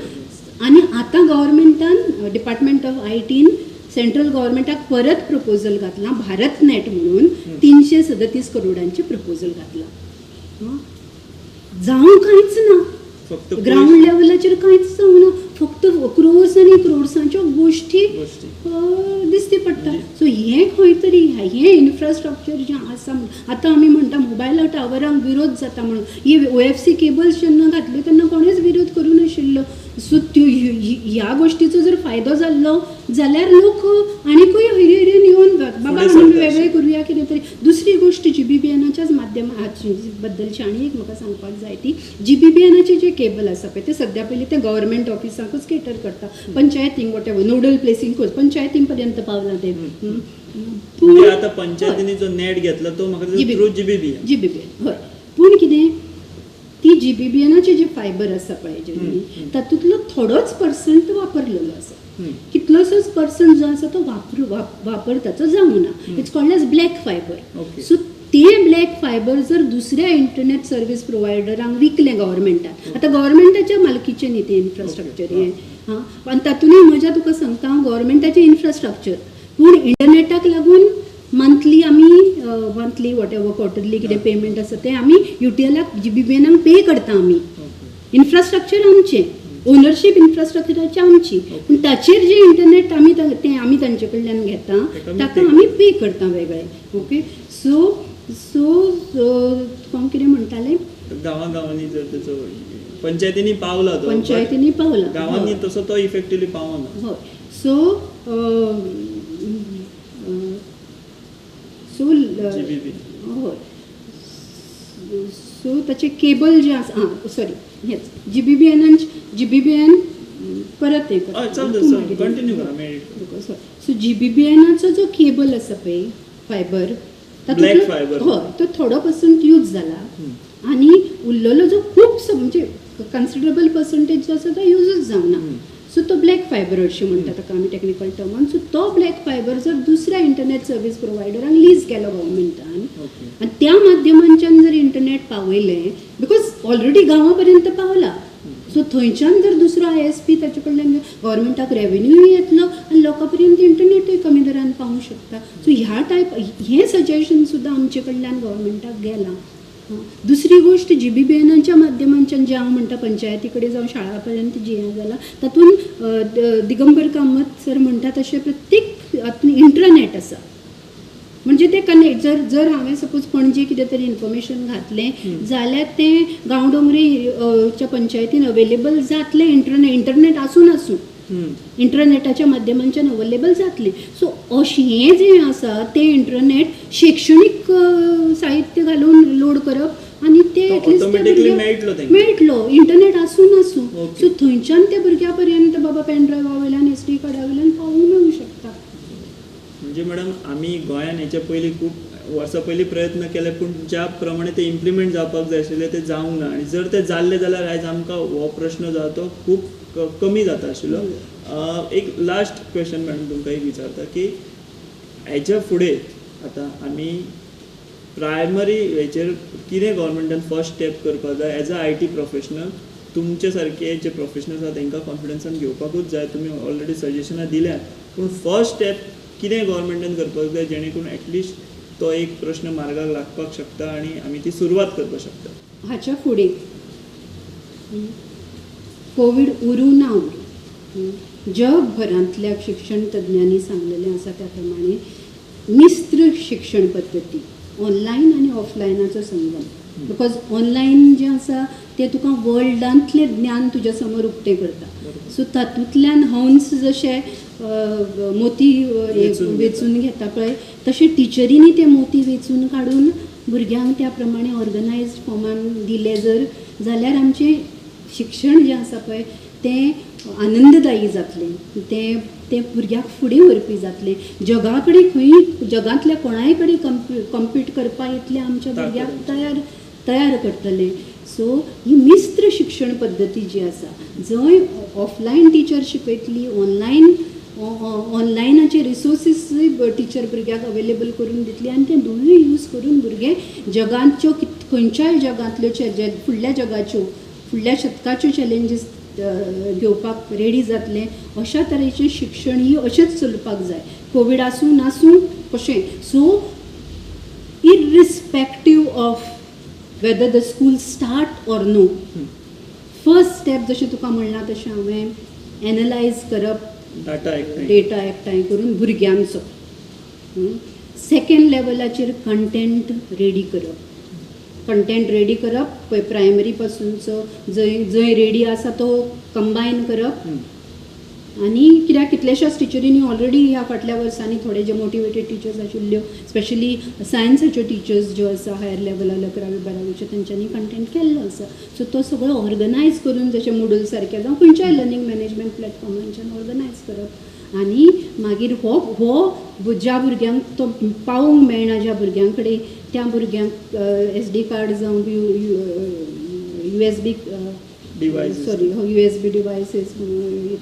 आनी आतां गव्हर्मेंटान डिपार्टमेंट ऑफ ITन सेंट्रल गव्हर्मेंटाक परत प्रपोजल घातला भारत नेट म्हणून 337 करोडांचे प्रपोजल घातला. जावं कांयच ना, फक्त ग्राउंड लेवलाचेर कांयच जावना, फक्त क्रोर्स आनी क्रोर्सांच्यो गोश्टी गोष्टी. दिसती पडटा. सो हें खंय तरी हें इन्फ्रास्ट्रक्चर जें आसा आतां आमी म्हणटा मोबायला टावरांक विरोध जाता म्हणून, ही OFC केबल्स जेन्ना घातल्यो तेन्ना कोणेच विरोध करूं नाशिल्लो. सो त्यो ह्या गोश्टीचो जर फायदो जाल्लो जाल्यार लोक आनीकूय हयरेन येवन बाबा फुडें आमी सरता वेगळें करुया कितें तरी. दुसरी गोश्ट GBBNच्याच माध्यमाची बद्दलची आनी एक म्हाका सांगपाक जाय ती, GBBNचे जे केबल आसा पळय ते सद्या पयलीं ते गव्हर्मेंट ऑफिसांकूच केटर करता, पंचायतींक वॉटेवर नोडल प्लेसींग पंचायतीं पर्यंत पावला ते. म्हणजे आता पंचायतींनी जो नेट घेतला तो म्हाका थ्रू GBBN. हय, पूण कितें ती GBBNचे जे फायबर आसा पळय तातूंतलो थोडोच पर्संट वापरलेलो आसा. कितलोसोच पर्संट जो आसा तो वापर ताचो जावना. It's called as black fibre. Okay. So ते ब्लॅक फायबर जर दुसऱ्या इंटरनेट सर्वीस प्रोवायडरांक विकलें गव्हर्मेंटान, आतां गव्हर्मेंटाच्या मालकीचें न्ही तें इन्फ्रास्ट्रक्चर हें, आनी तातूंतय मजा तुका सांगता हांव गव्हर्मेंटाचें इन्फ्रास्ट्रक्चर, पूण इंटरनेटाक लागून मंथली वॉटेवर क्वॉर्टरली कितें पेमेंट आसा तें आमी UTLाक GBBNाक पे करता आमी. इन्फ्रास्ट्रक्चर आमचें, ओनरशीप इन्फ्रास्ट्रक्चराची आमची, पूण ताचेर जे इंटरनेट आमी तांचे कडल्यान घेता ताका आमी पे करता वेगळे. ओके, सो हांव कितें म्हणटालें, गांवांनी जर त्याचो पंचायतींनी पावला तो, पंचायतींनी पावला, गांवांनी तसो तो इफेक्टिवली पावना. हय. So GBB. हय, सो ताचे केबल जे आसा, सॉरी हेच GBBN परत एक कंटिन्यू करा. सो GBBNचो जो केबल आसा पळय फायबर, ब्लॅक फायबर, हय, तो थोडो पर्संट यूज जाला आनी उरलेलो जो खूब म्हणजे कन्सिडरेबल पर्संटेज जो आसा तो यूजच जावना. सो तो ब्लॅक फायबर अशें म्हणटा ताका आमी टॅक्निकल टर्मान. सो तो ब्लॅक फायबर जर दुसऱ्या इंटरनेट सर्वीस प्रोवायडरांक लीज केलो गव्हर्मेंटान आनी त्या माध्यमांच्यान जर इंटरनेट पावयलें, बिकॉज ऑलरेडी गांवा पर्यंत पावला, सो थंयच्यान जर दुसरो ISP ताचे कडल्यान गव्हर्मेंटाक रेवेन्यूय येतलो आनी लोकां पर्यंत इंटरनेटूय कमी दरान पावूंक शकता. सो ह्या हें सजेशन सुद्दां आमचे कडल्यान गव्हर्मेंटाक गेलां. दुसरी गोष्ट GBBNच्या माध्यमांच्यान जे हांव म्हणटा पंचायती कडेन जावं शाळा पर्यंत जी हें जालां तातूंत दिगंबर कामत सर म्हणटा तशें प्रत्येक इंटरनेट आसा. म्हणजे ते कनेक्ट जर हांवें सपोज पणजे कितें तरी इन्फॉर्मेशन घातलें जाल्यार तें गांवडोंगरेच्या पंचायतीन अवेलेबल जातलें, इंटरनेट आसून इंटरनेटाच्या माध्यमांच्यान अवेलेबल जातलें. सो हें जें आसा तें इंटरनेट शैक्षणीक साहित्य घालून लोड करप आनी ते मेळटलो इंटरनेट आसूं. सो थंयच्यान त्या भुरग्या पर्यंत बाबा पेन ड्रायव्हा वयल्यान SD कार्डा वयल्यान पावूंक मेळूं शकता. म्हणजे मॅडम आमी गोंयान हेच्या पयलीं खूब वर्सां पयलीं प्रयत्न केले, पूण ज्या प्रमाणे ते इम्प्लिमेंट जावपाक जाय आशिल्ले ते जावंक ना. आनी जर ते जाल्ले जाल्यार आयज आमकां हो प्रश्न जो तो खूब कमी जाता आशिल्लो. एक लास्ट क्वेश्चन मॅडम तुमकां एक विचारता की हेच्या फुडें आतां आमी प्रायमरी हेचेर कितें गव्हर्मेंटान फर्स्ट स्टेप करपाक जाय एज अ IT प्रोफेशनल? तुमचे सारके जे प्रोफेशनल्स आसा तांकां कॉन्फिडन्सान घेवपाकूच जाय. तुमी ऑलरेडी सजेशनां दिल्यात, पूण फर्स्ट स्टेप कितें गव्हर्मेंटान करपाक जाय जेणे करून एटलिस्ट तो एक प्रश्न मार्गाक लागपाक शकता आनी आमी ती सुरवात करपाक शकता? हाच्या फुडें कोविड उरूं ना उरूं, जगभरांतल्या शिक्षण तज्ञांनी सांगलेलें आसा त्या प्रमाणे मिश्र शिक्षण पद्दती, ऑनलायन आनी ऑफलायनाचो संगम. बिकॉज ऑनलायन जें आसा तें तुका वर्ल्डांतलें ज्ञान तुज्या समोर उक्तें करता. सो तातूंतल्यान हंस जशे मोती वेचून घेता पळय तशें टिचरींनी ते मोती वेचून काडून भुरग्यांक त्या प्रमाणे ऑर्गनायज्ड फॉर्मान दिले जाल्यार आमचें शिक्षण जें आसा पळय तें आनंददायी जातलें, तें भुरग्याक फुडें व्हरपी जातलें. जगा कडेन खंय जगांतल्या कोणाय कडेन कम्पीट करपाक इतलें आमच्या भुरग्याक तयार करतलें. सो ही मिश्र शिक्षण पद्दती जी आसा, जंय ऑफलायन टिचर शिकयतली, ऑनलायनाचे रिसोर्सीसूय टिचर भुरग्याक अवेलेबल करून दितली आनी ते दोनूय यूज करून भुरगे जगांच्यो खंयच्याय जगांतल्यो फुडल्या शतकाच्यो चॅलेंजीस घेवपाक रेडी जातले. अशा तरेचें शिक्षण ही अशेंच चलपाक जाय, कोवीड आसूं नासूं कशें. So irrespective of whether the school start or no. First step जशें तुका म्हणलां तशें हांवें एनालायज करप, डाटा एकठांय डेटा एकठांय करून भुरग्यांचो. सेकंड लेवलाचेर कंटेंट रेडी करप. कंटेंट रेडी करप पळय प्रायमरी पासूनचो जंय जंय रेडी आसा तो कंबायन करप. आनी कित्याक कितल्याशाच टिचरींनी ऑलरेडी ह्या फाटल्या वर्सांनी थोडे जे मोटिवेटेड टिचर्स आशिल्ल्यो स्पेशली सायन्साच्यो टिचर्स ज्यो आसा हायर लेवलार 11वी-12वीच्यो तेंच्यांनी कंटेंट केल्लो आसा. सो तो सगळो ऑर्गनायज करून जशें मुडल सारके जावं खंयच्याय लर्निंग मॅनेजमेंट प्लॅटफॉर्मांच्यान ऑर्गनायज करप. आनी मागीर हो ज्या भुरग्यांक तो पावोवंक मेळना, ज्या भुरग्यां कडेन त्या भुरग्यांक SD कार्ड जावं USB device sorry USB devices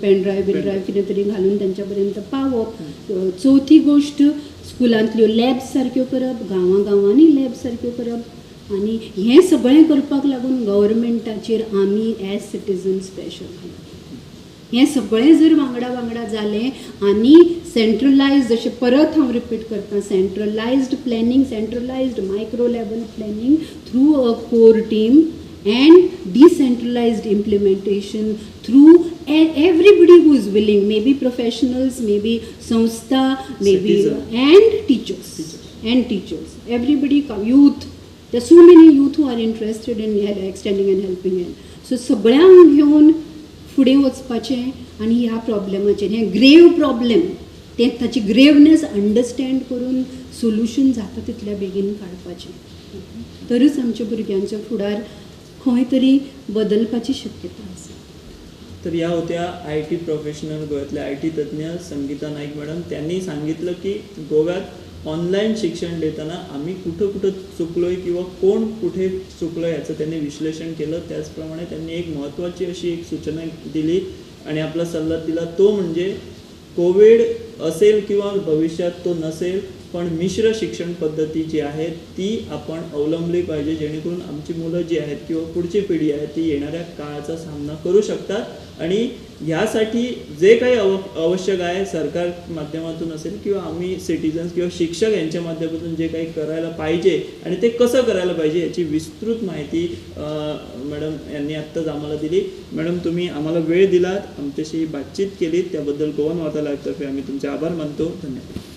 pen drive कितें तरी घालून तेंच्या पर्यंत पावप. चवथी गोश्ट स्कुलांतल्यो लॅब्स सारक्यो करप, गांवांनी लॅब्स सारक्यो करप. आनी हें सगळें करपाक लागून गव्हर्मेंटाचेर आमी एज सिटीजन्स प्रेशर घालप. हें सगळें जर वांगडा जालें आनी सेंट्रलायज जशें परत हांव रिपीट करता, centralised planning, centralised micro level planning through a core team and decentralized implementation through everybody who is willing, maybe professionals, maybe samstha, maybe and teachers, everybody come, youth, there are so many youth who are interested in extending and helping hand. So सगळ्यांक घेवन फुडें वचपाचें आनी ह्या प्रॉब्लेमाचेर, हें ग्रेव problem तें ताची ग्रेवनेस अंडरस्टँड करून सोल्युशन जाता तितल्या बेगीन काडपाचें. तरच आमच्या भुरग्यांचो फुडार खंय तरी बदलपाची शक्यता आसा. तर या होत्या IT प्रोफेशनल, गोव्यातल्या IT तज्ज्ञ संगीता नाईक मॅडम. त्यांनी सांगितलं की गोव्यात ऑनलाईन शिक्षण देताना आम्ही कुठं चुकलोय किंवा कोण कुठे चुकलं याचं त्यांनी विश्लेषण केलं. त्याचप्रमाणे त्यांनी एक महत्त्वाची अशी एक सूचना दिली आणि आपला सल्ला दिला, तो म्हणजे कोविड असेल किंवा भविष्यात तो नसेल, पण मिश्र शिक्षण पद्धती जी आहे ती आपण अवलंबली पाहिजे, जेणेकरून आमची मुलं जी आहेत किंवा पुढची पिढी आहे ती येणाऱ्या काळाचा सामना करू शकतात. आणि ह्यासाठी जे काही आवश्यक आहे सरकार माध्यमातून असेल किंवा आम्ही सिटीजन्स किंवा शिक्षक यांच्या माध्यमातून जे काही करायला पाहिजे आणि ते कसं करायला पाहिजे याची विस्तृत माहिती मॅडम यांनी आत्ताच आम्हाला दिली. मॅडम, तुम्ही आम्हाला वेळ दिलात, आमच्याशी बातचीत केली, त्याबद्दल गोवन वार्ता लाईव्हतर्फे आम्ही तुमचे आभार मानतो. धन्यवाद.